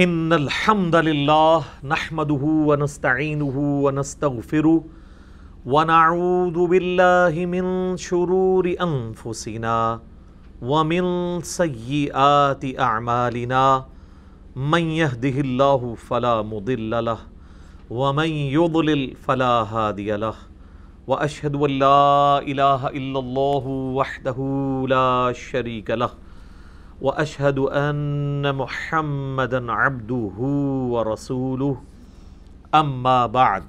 ان الحمد للہ نحمده ونستعینه ونستغفره ونعوذ باللہ من شرور انفسنا ومن سیئات اعمالنا من يهده اللہ فلا مضل له ومن يضلل فلا هادی له واشهد ان لا الہ الا اللہ وحدہ لا شریک له واشهد ان محمدا عبده ورسوله اما بعد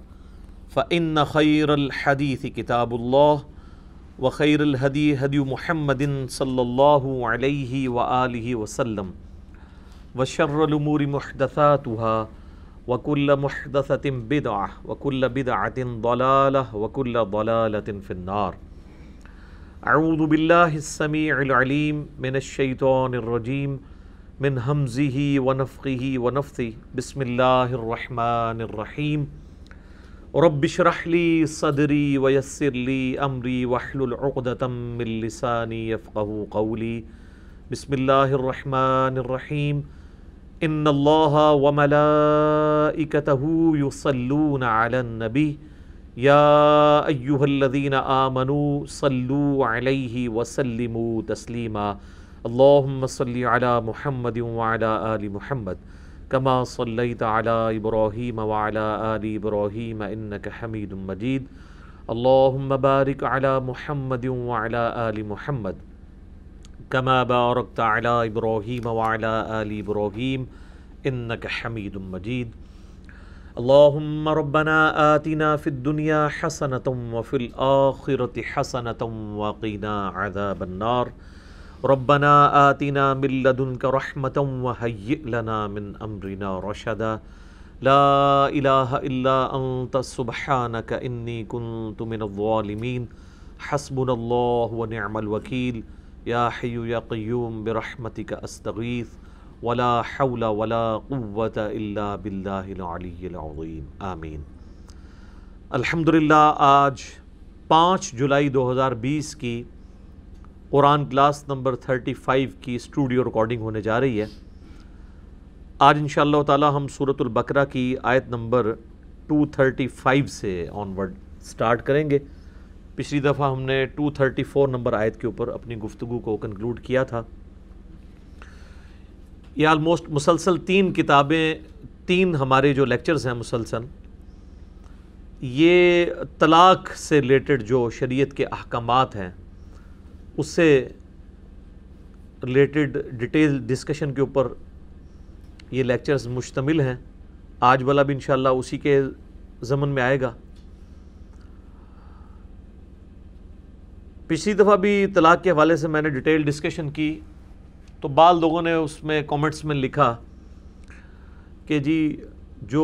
فان خیر الحدیث کتاب اللہ وخیر الہدی ہدی محمد صلی اللہ علیہ وآلہ وسلم وشر الامور محدثاتها وكل محدثة بدعة وكل بدعة ضلالة وكل ضلالة في النار. اعوذ باللہ السمیع العلیم من الشیطان الرجیم من ہمزہ ونفخہ ونفثہ بسم اللہ الرحمن الرحیم رب اشرح لی صدری ویسر لی امری واحلل عقدۃ من لسانی یفقہوا قولی. بسم اللہ الرحمن الرحیم ان اللہ وملائکتہ یصلون علی النبی یا ایہا الذین آمنوا صلوا علیہ وسلموا تسلیما. اللہم صلی علی محمد وعلی آل محمد کما صلیت علی ابراہیم وعلی آل ابراہیم انک حمید مجید. اللہم بارک علی محمد وعلی آل محمد کما بارکت علی ابراہیم وعلی آل ابراہیم انک حمید مجید. اللہم ربنا آتنا فی الدنیا حسنۃ وفی الآخرۃ حسنۃ وقنا عذاب النار. ربنا آتنا من لدنک رحمۃ وہیئ لنا من امرنا رشدا. لا الہ الا انت سبحانک انی کنت من الظالمین. حسبنا اللہ ونعم الوکیل. یا حی یا قیوم برحمتک استغیث ولا حول ولا قوة الا باللہ العلی العظیم آمین. الحمدللہ آج 5 جولائی 2020 کی قرآن کلاس نمبر 35 کی اسٹوڈیو ریکارڈنگ ہونے جا رہی ہے. آج انشاءاللہ تعالی ہم سورۃ البقرہ کی آیت نمبر 235 سے آنورڈ سٹارٹ کریں گے. پچھلی دفعہ ہم نے 234 نمبر آیت کے اوپر اپنی گفتگو کو کنکلوڈ کیا تھا. یہ آلموسٹ مسلسل 3 کتابیں 3 ہمارے جو لیکچرز ہیں مسلسل یہ طلاق سے ریلیٹڈ جو شریعت کے احکامات ہیں اس سے ریلیٹڈ ڈیٹیل ڈسکشن کے اوپر یہ لیکچرز مشتمل ہیں. آج والا بھی انشاءاللہ اسی کے ضمن میں آئے گا. پچھلی دفعہ بھی طلاق کے حوالے سے میں نے ڈیٹیل ڈسکشن کی تو بعض لوگوں نے اس میں کامنٹس میں لکھا کہ جی جو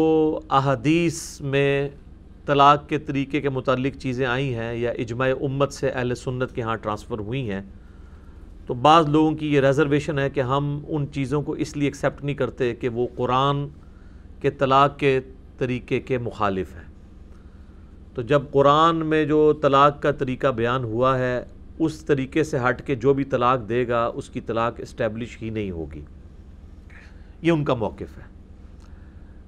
احادیث میں طلاق کے طریقے کے متعلق چیزیں آئی ہیں یا اجماع امت سے اہل سنت کے ہاں ٹرانسفر ہوئی ہیں تو بعض لوگوں کی یہ ریزرویشن ہے کہ ہم ان چیزوں کو اس لیے ایکسیپٹ نہیں کرتے کہ وہ قرآن کے طلاق کے طریقے کے مخالف ہیں. تو جب قرآن میں جو طلاق کا طریقہ بیان ہوا ہے اس طریقے سے ہٹ کے جو بھی طلاق دے گا اس کی طلاق اسٹیبلش ہی نہیں ہوگی. یہ ان کا موقف ہے.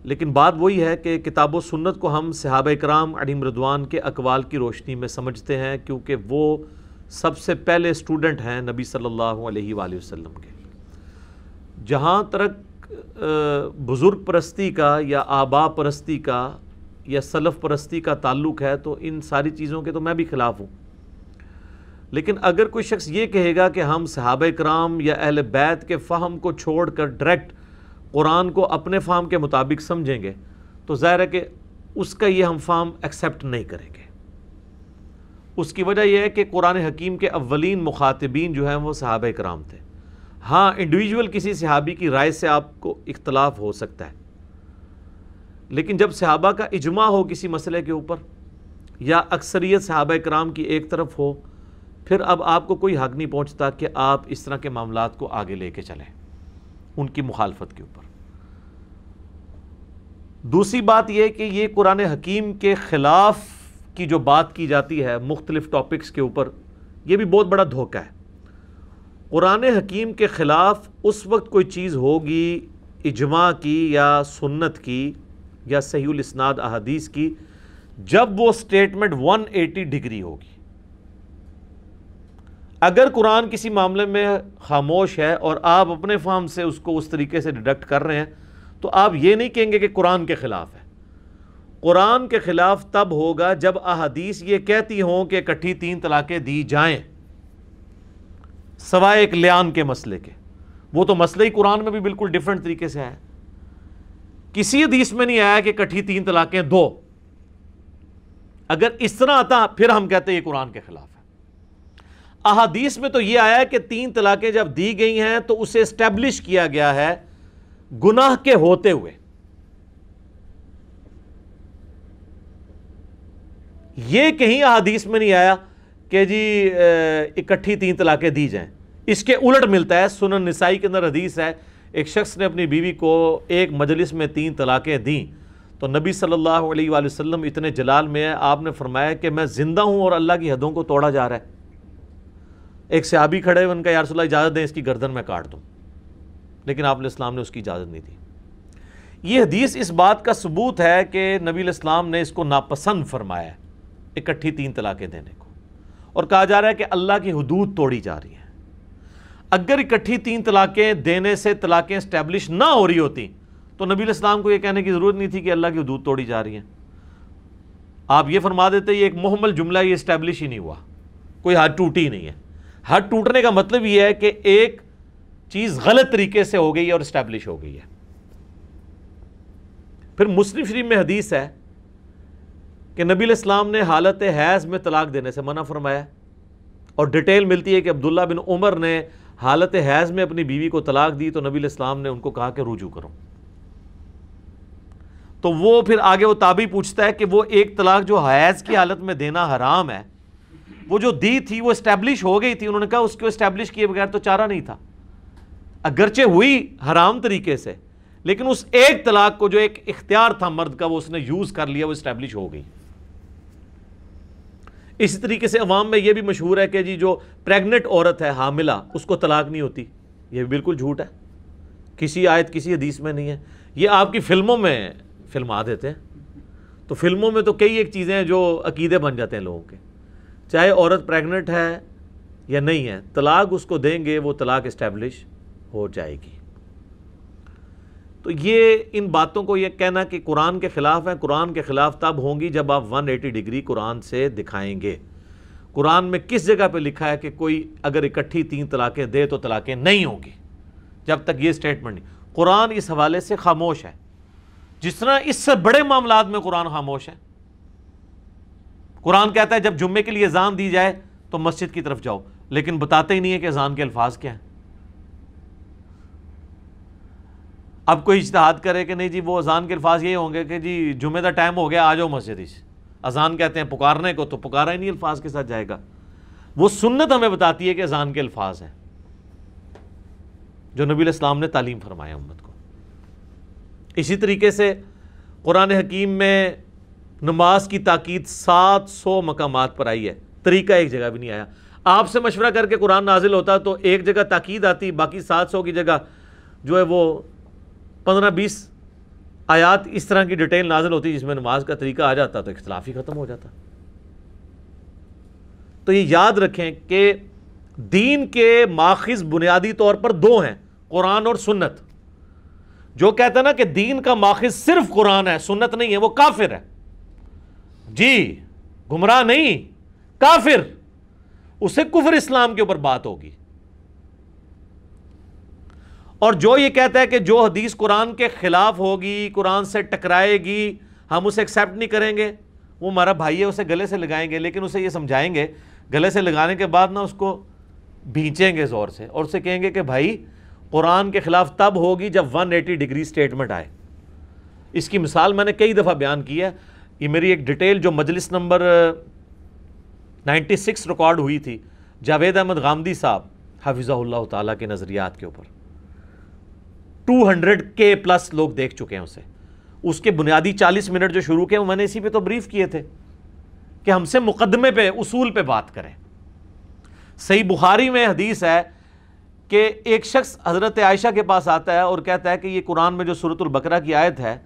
لیکن بات وہی ہے کہ کتاب و سنت کو ہم صحابہ کرام علیہم رضوان کے اقوال کی روشنی میں سمجھتے ہیں کیونکہ وہ سب سے پہلے اسٹوڈنٹ ہیں نبی صلی اللہ علیہ وآلہ وسلم کے. جہاں تک بزرگ پرستی کا یا آبا پرستی کا یا سلف پرستی کا تعلق ہے تو ان ساری چیزوں کے تو میں بھی خلاف ہوں. لیکن اگر کوئی شخص یہ کہے گا کہ ہم صحابہ کرام یا اہل بیت کے فہم کو چھوڑ کر ڈائریکٹ قرآن کو اپنے فہم کے مطابق سمجھیں گے تو ظاہر ہے کہ اس کا یہ ہم فہم ایکسیپٹ نہیں کریں گے. اس کی وجہ یہ ہے کہ قرآن حکیم کے اولین مخاطبین جو ہیں وہ صحابہ کرام تھے. ہاں انڈیویجول کسی صحابی کی رائے سے آپ کو اختلاف ہو سکتا ہے لیکن جب صحابہ کا اجماع ہو کسی مسئلے کے اوپر یا اکثریت صحابہ کرام کی ایک طرف ہو پھر اب آپ کو کوئی حق نہیں پہنچتا کہ آپ اس طرح کے معاملات کو آگے لے کے چلیں ان کی مخالفت کے اوپر. دوسری بات یہ کہ یہ قرآن حکیم کے خلاف کی جو بات کی جاتی ہے مختلف ٹاپکس کے اوپر یہ بھی بہت بڑا دھوکہ ہے. قرآن حکیم کے خلاف اس وقت کوئی چیز ہوگی اجماع کی یا سنت کی یا صحیح الاسناد احادیث کی جب وہ سٹیٹمنٹ 180 ڈگری ہوگی. اگر قرآن کسی معاملے میں خاموش ہے اور آپ اپنے فہم سے اس کو اس طریقے سے ڈیڈکٹ کر رہے ہیں تو آپ یہ نہیں کہیں گے کہ قرآن کے خلاف ہے. قرآن کے خلاف تب ہوگا جب احادیث یہ کہتی ہوں کہ اکٹھی 3 طلاقیں دی جائیں سوائے ایک لیان کے مسئلے کے. وہ تو مسئلہ ہی قرآن میں بھی بالکل ڈیفرنٹ طریقے سے ہے. کسی حدیث میں نہیں آیا کہ اکٹھی 3 طلاقیں دو. اگر اس طرح آتا پھر ہم کہتے ہیں یہ قرآن کے خلاف ہے. احادیث میں تو یہ آیا ہے کہ 3 طلاقیں جب دی گئی ہیں تو اسے اسٹیبلش کیا گیا ہے گناہ کے ہوتے ہوئے. یہ کہیں احادیث میں نہیں آیا کہ جی اکٹھی 3 طلاقیں دی جائیں. اس کے الٹ ملتا ہے. سنن نسائی کے اندر حدیث ہے ایک شخص نے اپنی بیوی کو ایک مجلس میں 3 طلاقیں دیں تو نبی صلی اللہ علیہ وآلہ وسلم اتنے جلال میں ہے, آپ نے فرمایا کہ میں زندہ ہوں اور اللہ کی حدوں کو توڑا جا رہا ہے. ایک صحابی کھڑے ان کا یا رسول اللہ اجازت دیں اس کی گردن میں کاٹ دوں, لیکن آپ علیہ السلام نے اس کی اجازت نہیں دی. یہ حدیث اس بات کا ثبوت ہے کہ نبی علیہ السلام نے اس کو ناپسند فرمایا ہے اکٹھی 3 طلاقیں دینے کو, اور کہا جا رہا ہے کہ اللہ کی حدود توڑی جا رہی ہیں. اگر اکٹھی 3 طلاقیں دینے سے طلاقیں اسٹیبلش نہ ہو رہی ہوتی تو نبی علیہ السلام کو یہ کہنے کی ضرورت نہیں تھی کہ اللہ کی حدود توڑی جا رہی ہیں. آپ یہ فرما دیتے یہ ایک محمل جملہ, یہ اسٹیبلش ہی نہیں ہوا, کوئی حد ٹوٹی ہی نہیں ہے. حد ٹوٹنے کا مطلب یہ ہے کہ ایک چیز غلط طریقے سے ہو گئی ہے اور اسٹیبلش ہو گئی ہے. پھر مسلم شریف میں حدیث ہے کہ نبی علیہ السلام نے حالت حیض میں طلاق دینے سے منع فرمایا, اور ڈیٹیل ملتی ہے کہ عبداللہ بن عمر نے حالت حیض میں اپنی بیوی کو طلاق دی تو نبی علیہ السلام نے ان کو کہا کہ رجوع کرو. تو وہ پھر آگے وہ تابعی پوچھتا ہے کہ وہ ایک طلاق جو حیض کی حالت میں دینا حرام ہے, وہ جو دی تھی وہ اسٹیبلش ہو گئی تھی. انہوں نے کہا اس کو اسٹیبلش کیے بغیر تو چارہ نہیں تھا, اگرچہ ہوئی حرام طریقے سے, لیکن اس ایک طلاق کو جو ایک اختیار تھا مرد کا وہ اس نے یوز کر لیا, وہ اسٹیبلش ہو گئی. اسی طریقے سے عوام میں یہ بھی مشہور ہے کہ جی جو پریگننٹ عورت ہے, حاملہ, اس کو طلاق نہیں ہوتی. یہ بھی بالکل جھوٹ ہے, کسی آیت کسی حدیث میں نہیں ہے. یہ آپ کی فلموں میں فلما دیتے ہیں. تو فلموں میں تو کئی ایک چیزیں ہیں جو عقیدے بن جاتے ہیں لوگوں کے. چاہے عورت پریگننٹ ہے یا نہیں ہے, طلاق اس کو دیں گے وہ طلاق اسٹیبلش ہو جائے گی. تو یہ ان باتوں کو یہ کہنا کہ قرآن کے خلاف ہے, قرآن کے خلاف تب ہوں گی جب آپ 180 ڈگری قرآن سے دکھائیں گے. قرآن میں کس جگہ پہ لکھا ہے کہ کوئی اگر اکٹھی 3 طلاقیں دے تو طلاقیں نہیں ہوں گی؟ جب تک یہ سٹیٹمنٹ نہیں. قرآن اس حوالے سے خاموش ہے, جس طرح اس سے بڑے معاملات میں قرآن خاموش ہے. قرآن کہتا ہے جب جمعے کے لیے اذان دی جائے تو مسجد کی طرف جاؤ, لیکن بتاتے ہی نہیں ہے کہ اذان کے الفاظ کیا ہیں. اب کوئی اجتہاد کرے کہ نہیں جی وہ اذان کے الفاظ یہ ہوں گے کہ جی جمعے کا ٹائم ہو گیا آ جاؤ مسجد. اذان کہتے ہیں پکارنے کو, تو پکارا ہی نہیں الفاظ کے ساتھ جائے گا. وہ سنت ہمیں بتاتی ہے کہ اذان کے الفاظ ہیں جو نبی علیہ السلام نے تعلیم فرمایا امت کو. اسی طریقے سے قرآن حکیم میں نماز کی تاکید 700 مقامات پر آئی ہے, طریقہ ایک جگہ بھی نہیں آیا. آپ سے مشورہ کر کے قرآن نازل ہوتا تو ایک جگہ تاکید آتی, باقی 700 کی جگہ جو ہے وہ 15-20 آیات اس طرح کی ڈیٹیل نازل ہوتی جس میں نماز کا طریقہ آ جاتا تو اختلاف ہی ختم ہو جاتا. تو یہ یاد رکھیں کہ دین کے ماخذ بنیادی طور پر 2 ہیں, قرآن اور سنت. جو کہتا ہے نا کہ دین کا ماخذ صرف قرآن ہے سنت نہیں ہے, وہ کافر ہے. جی گمراہ نہیں, کافر. اسے کفر اسلام کے اوپر بات ہوگی. اور جو یہ کہتا ہے کہ جو حدیث قرآن کے خلاف ہوگی, قرآن سے ٹکرائے گی, ہم اسے ایکسیپٹ نہیں کریں گے, وہ ہمارا بھائی ہے, اسے گلے سے لگائیں گے, لیکن اسے یہ سمجھائیں گے, گلے سے لگانے کے بعد نا اس کو بھینچیں گے زور سے اور اسے کہیں گے کہ بھائی قرآن کے خلاف تب ہوگی جب 180 ڈگری سٹیٹمنٹ آئے. اس کی مثال میں نے کئی دفعہ بیان کی ہے. یہ میری ایک ڈیٹیل جو مجلس نمبر 96 ریکارڈ ہوئی تھی جاوید احمد غامدی صاحب حفظہ اللہ تعالیٰ کے نظریات کے اوپر, 200K پلس لوگ دیکھ چکے ہیں اسے. اس کے بنیادی 40 منٹ جو شروع کیے وہ میں نے اسی پہ تو بریف کیے تھے کہ ہم سے مقدمے پہ, اصول پہ بات کریں. صحیح بخاری میں حدیث ہے کہ ایک شخص حضرت عائشہ کے پاس آتا ہے اور کہتا ہے کہ یہ قرآن میں جو سورۃ البقرہ کی آیت ہے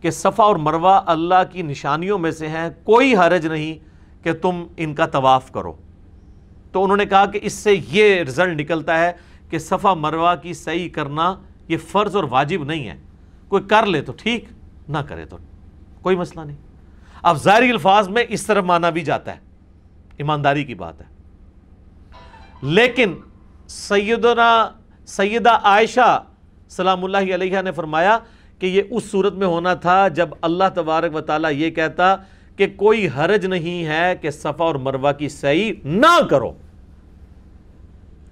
کہ صفا اور مروہ اللہ کی نشانیوں میں سے ہیں، کوئی حرج نہیں کہ تم ان کا طواف کرو. تو انہوں نے کہا کہ اس سے یہ رزلٹ نکلتا ہے کہ صفا مروہ کی سعی کرنا یہ فرض اور واجب نہیں ہے، کوئی کر لے تو ٹھیک، نہ کرے تو کوئی مسئلہ نہیں. اب ظاہری الفاظ میں اس طرف مانا بھی جاتا ہے، ایمانداری کی بات ہے. لیکن سیدہ عائشہ سلام اللہ علیہا نے فرمایا کہ یہ اس صورت میں ہونا تھا جب اللہ تبارک و تعالیٰ یہ کہتا کہ کوئی حرج نہیں ہے کہ صفا اور مروہ کی سعی نہ کرو.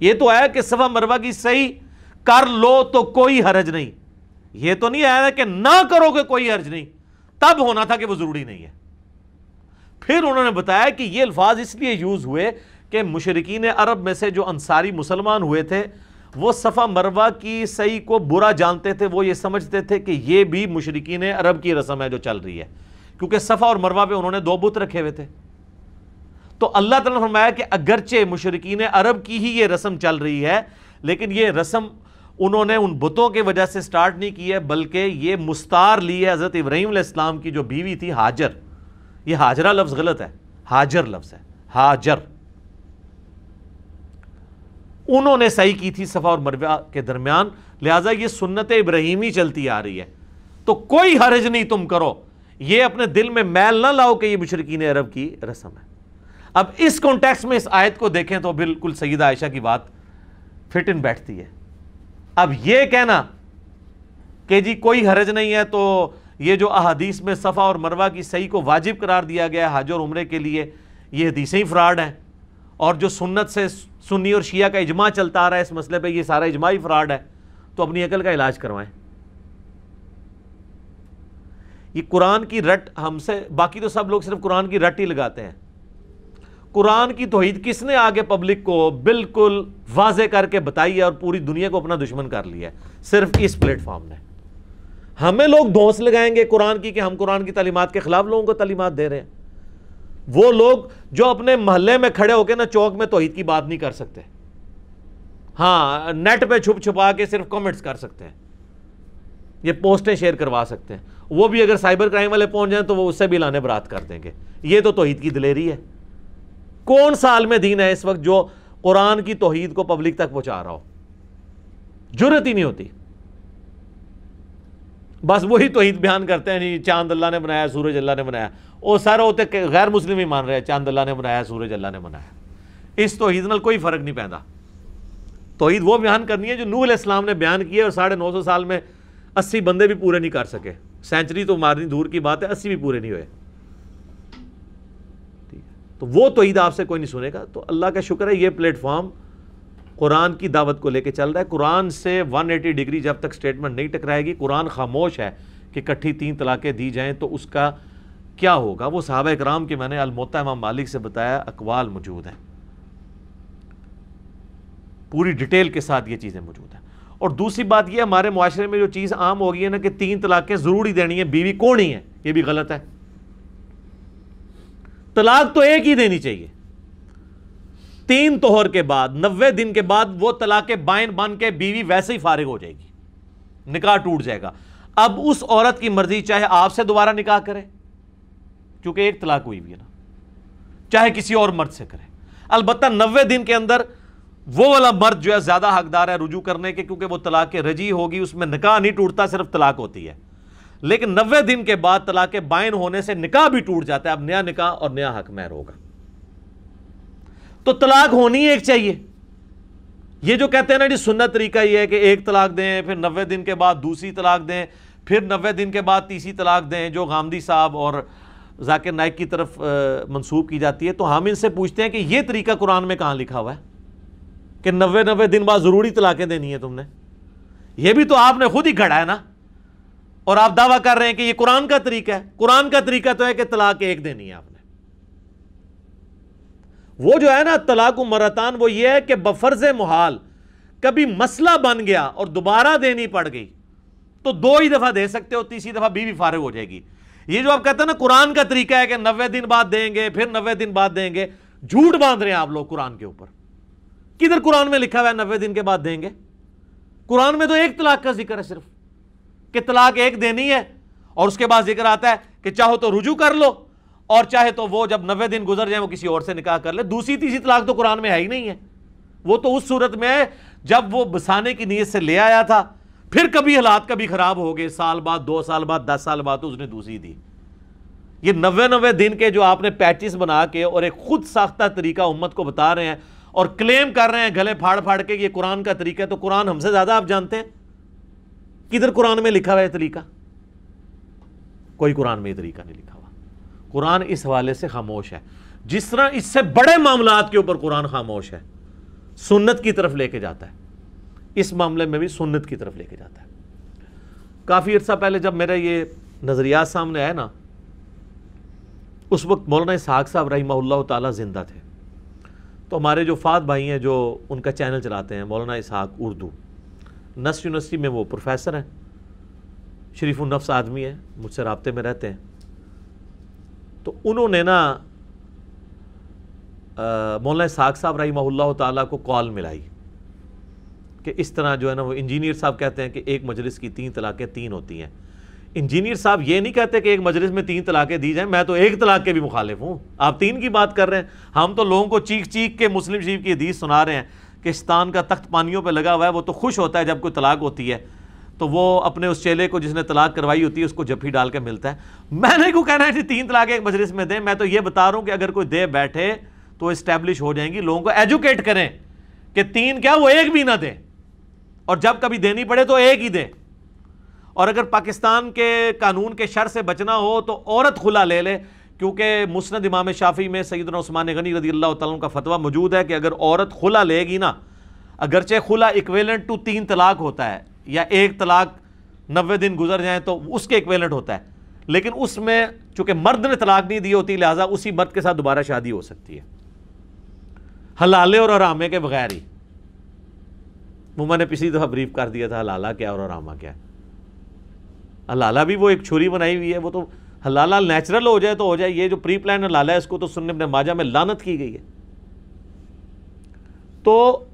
یہ تو ہے کہ صفا مروہ کی سعی کر لو تو کوئی حرج نہیں، یہ تو نہیں آیا کہ نہ کرو کہ کوئی حرج نہیں. تب ہونا تھا کہ وہ ضروری نہیں ہے. پھر انہوں نے بتایا کہ یہ الفاظ اس لیے یوز ہوئے کہ مشرکین عرب میں سے جو انصاری مسلمان ہوئے تھے وہ صفا مروہ کی سعی کو برا جانتے تھے. وہ یہ سمجھتے تھے کہ یہ بھی مشرکین عرب کی رسم ہے جو چل رہی ہے، کیونکہ صفا اور مروہ پہ انہوں نے 2 بت رکھے ہوئے تھے. تو اللہ تعالیٰ نے فرمایا کہ اگرچہ مشرکین عرب کی ہی یہ رسم چل رہی ہے، لیکن یہ رسم انہوں نے ان بتوں کی وجہ سے سٹارٹ نہیں کی ہے، بلکہ یہ مستعار لی ہے حضرت ابراہیم علیہ السلام کی جو بیوی تھی ہاجر. یہ ہاجرہ لفظ غلط ہے، ہاجر لفظ ہے، ہاجر. انہوں نے سعی کی تھی صفا اور مروہ کے درمیان، لہٰذا یہ سنت ابراہیمی چلتی آ رہی ہے. تو کوئی حرج نہیں تم کرو، یہ اپنے دل میں میل نہ لاؤ کہ یہ مشرکین عرب کی رسم ہے. اب اس کانٹیکسٹ میں اس آیت کو دیکھیں تو بالکل سیدہ عائشہ کی بات فٹ ان بیٹھتی ہے. اب یہ کہنا کہ جی کوئی حرج نہیں ہے، تو یہ جو احادیث میں صفا اور مروہ کی سعی کو واجب قرار دیا گیا ہے حج اور عمرے کے لیے، یہ حدیثیں ہی فراڈ ہیں. اور جو سنت سے سنی اور شیعہ کا اجماع چلتا آ رہا ہے اس مسئلے پہ، یہ سارا اجماع ہی فراڈ ہے. تو اپنی عقل کا علاج کروائیں. یہ قرآن کی رٹ ہم سے، باقی تو سب لوگ صرف قرآن کی رٹ ہی لگاتے ہیں. قرآن کی توحید کس نے آگے پبلک کو بالکل واضح کر کے بتائی ہے اور پوری دنیا کو اپنا دشمن کر لیا ہے؟ صرف اس پلیٹ فارم نے. ہمیں لوگ دھونس لگائیں گے قرآن کی کہ ہم قرآن کی تعلیمات کے خلاف لوگوں کو تعلیمات دے رہے ہیں. وہ لوگ جو اپنے محلے میں کھڑے ہو کے نا چوک میں توحید کی بات نہیں کر سکتے، ہاں نیٹ پہ چھپ چھپا کے صرف کمنٹس کر سکتے ہیں، یہ پوسٹیں شیئر کروا سکتے ہیں. وہ بھی اگر سائبر کرائم والے پہنچ جائیں تو وہ اس سے بھی لانے برات کر دیں گے. یہ تو توحید کی دلیری ہے. کون سا عالم دین ہے اس وقت جو قرآن کی توحید کو پبلک تک پہنچا رہا ہو؟ جرت ہی نہیں ہوتی. بس وہی توحید بیان کرتے ہیں، نہیں چاند اللہ نے بنایا، سورج اللہ نے بنایا. وہ سارے ہوتے غیر مسلم ہی مان رہے ہیں چاند اللہ نے بنایا، سورج اللہ نے بنایا. اس توحید نال کوئی فرق نہیں پیندا. توحید وہ بیان کرنی ہے جو نوح علیہ السلام نے بیان کی ہے، اور 950 سال میں 80 بندے بھی پورے نہیں کر سکے. سینچری تو مارنی دور کی بات ہے، 80 بھی پورے نہیں ہوئے. تو وہ توحید آپ سے کوئی نہیں سنے گا. تو اللہ کا شکر ہے یہ پلیٹ فارم قرآن کی دعوت کو لے کے چل رہا ہے. قرآن سے 180 ڈگری جب تک سٹیٹمنٹ نہیں ٹکرائے گی، قرآن خاموش ہے کہ کٹھی 3 طلاقیں دی جائیں تو اس کا کیا ہوگا. وہ صحابہ کرام کے میں نے الموطا امام مالک سے بتایا اقوال موجود ہیں، پوری ڈیٹیل کے ساتھ یہ چیزیں موجود ہیں. اور دوسری بات یہ، ہمارے معاشرے میں جو چیز عام ہو گئی ہے نا کہ 3 طلاقیں ضروری دینی ہے، بیوی کون ہی ہے، یہ بھی غلط ہے. طلاق تو ایک ہی دینی چاہیے. 3 طہر کے بعد 90 دن کے بعد وہ طلاق بائن بن کے بیوی ویسے ہی فارغ ہو جائے گی، نکاح ٹوٹ جائے گا. اب اس عورت کی مرضی، چاہے آپ سے دوبارہ نکاح کرے کیونکہ ایک طلاق ہوئی بھی ہے نا، چاہے کسی اور مرد سے کرے. البتہ 90 دن کے اندر وہ والا مرد جو ہے زیادہ حقدار ہے رجوع کرنے کے، کیونکہ وہ طلاق رجعی ہوگی، اس میں نکاح نہیں ٹوٹتا، صرف طلاق ہوتی ہے. لیکن 90 دن کے بعد طلاق بائن ہونے سے نکاح بھی ٹوٹ جاتا ہے. اب نیا نکاح اور نیا حق مہر ہوگا. تو طلاق ہونی ایک چاہیے. یہ جو کہتے ہیں نا جی سنت طریقہ یہ ہے کہ ایک طلاق دیں، پھر 90 دن کے بعد دوسری طلاق دیں، پھر 90 دن کے بعد تیسری طلاق دیں، جو غامدی صاحب اور ذاکر نائک کی طرف منسوب کی جاتی ہے. تو ہم ان سے پوچھتے ہیں کہ یہ طریقہ قرآن میں کہاں لکھا ہوا ہے کہ 90 دن بعد ضروری طلاقیں دینی ہیں تم نے؟ یہ بھی تو آپ نے خود ہی گھڑا ہے نا، اور آپ دعویٰ کر رہے ہیں کہ یہ قرآن کا طریقہ ہے. قرآن کا طریقہ تو ہے کہ طلاق ایک دینی ہے آپ نے. وہ جو ہے نا طلاق مرتان، وہ یہ ہے کہ بفرض محال کبھی مسئلہ بن گیا اور دوبارہ دینی پڑ گئی تو 2 ہی دفعہ دے سکتے ہو، تیسری دفعہ بیوی فارغ ہو جائے گی. یہ جو آپ کہتے ہیں نا قرآن کا طریقہ ہے کہ 90 دن بعد دیں گے، پھر 90 دن بعد دیں گے، جھوٹ باندھ رہے ہیں آپ لوگ قرآن کے اوپر. کدھر قرآن میں لکھا ہوا ہے 90 دن کے بعد دیں گے؟ قرآن میں تو ایک طلاق کا ذکر ہے صرف، کہ طلاق ایک دینی ہے، اور اس کے بعد ذکر آتا ہے کہ چاہو تو رجوع کر لو، اور چاہے تو وہ جب 90 دن گزر جائیں وہ کسی اور سے نکاح کر لے۔ دوسری تیسری طلاق تو قرآن میں ہے ہی نہیں ہے، وہ تو اس صورت میں ہے جب وہ بسانے کی نیت سے لے آیا تھا، پھر کبھی حالات کبھی خراب ہو گئے، سال بعد 2 سال بعد 10 سال بعد تو اس نے دوسری دی۔ یہ 90 دن کے جو آپ نے پیچز بنا کے اور ایک خود ساختہ طریقہ امت کو بتا رہے ہیں اور کلیم کر رہے ہیں گلے پھاڑ پھاڑ کے یہ قرآن کا طریقہ ہے، تو قرآن ہم سے زیادہ آپ جانتے ہیں؟ کدھر قرآن میں لکھا ہوا ہے طریقہ؟ کوئی قرآن میں یہ طریقہ نہیں لکھا ہوا۔ قرآن اس حوالے سے خاموش ہے، جس طرح اس سے بڑے معاملات کے اوپر قرآن خاموش ہے، سنت کی طرف لے کے جاتا ہے، اس معاملے میں بھی سنت کی طرف لے کے جاتا ہے۔ کافی عرصہ پہلے جب میرا یہ نظریات سامنے آئے نا، اس وقت مولانا اسحاق صاحب رحمہ اللہ تعالیٰ زندہ تھے، تو ہمارے جو فات بھائی ہیں جو ان کا چینل چلاتے ہیں، مولانا اسحاق اردو، نسٹ یونیورسٹی میں وہ پروفیسر ہیں، شریف النفس آدمی ہیں، مجھ سے رابطے میں رہتے ہیں، تو انہوں نے نا مولانا اسحاق صاحب رحمہ اللہ تعالیٰ کو کال ملائی کہ اس طرح جو ہے نا، وہ انجینئر صاحب کہتے ہیں کہ ایک مجلس کی 3 طلاقیں 3 ہوتی ہیں۔ انجینئر صاحب یہ نہیں کہتے کہ ایک مجلس میں 3 طلاقیں دی جائیں، میں تو 1 طلاق کے بھی مخالف ہوں، آپ 3 کی بات کر رہے ہیں۔ ہم تو لوگوں کو چیخ چیخ کے مسلم شریف کی حدیث سنا رہے ہیں کہ شیطان کا تخت پانیوں پہ لگا ہوا ہے، وہ تو خوش ہوتا ہے جب کوئی طلاق ہوتی ہے، تو وہ اپنے اس چیلے کو جس نے طلاق کروائی ہوتی ہے اس کو جفی ڈال کے ملتا ہے۔ میں نے کو کہنا ہے کہ 3 طلاقیں ایک مجلس میں دیں، میں تو یہ بتا رہا ہوں کہ اگر کوئی دے بیٹھے تو اسٹیبلش ہو جائیں گی، لوگوں کو ایجوکیٹ کریں کہ 3 کیا، وہ 1 بھی نہ دیں، اور جب کبھی دینی پڑے تو 1 ہی دیں۔ اور اگر پاکستان کے قانون کے شر سے بچنا ہو تو عورت خلا لے لے، کیونکہ مسند امام شافعی میں سیدنا عثمان غنی رضی اللہ تعالیٰ عنہ کا فتویٰ موجود ہے کہ اگر عورت خلا لے گی نا، اگرچہ خلا ایکویلنٹ ٹو 3 طلاق ہوتا ہے، یا 1 طلاق 90 دن گزر جائیں تو اس کے ایکویلنٹ ہوتا ہے، لیکن اس میں چونکہ مرد نے طلاق نہیں دی ہوتی، لہٰذا اسی مرد کے ساتھ دوبارہ شادی ہو سکتی ہے، حلالے اور حرامے کے بغیر ہی۔ وہ میں نے پچھلی دفعہ بریف کر دیا تھا حلالہ کیا اور حرامہ کیا۔ حلالہ بھی وہ ایک چھری بنائی ہوئی ہے، وہ تو حلالہ نیچرل ہو جائے تو ہو جائے، یہ جو پری پلان حلالہ ہے اس کو تو سنن ابن ماجہ میں لعنت کی گئی ہے۔ تو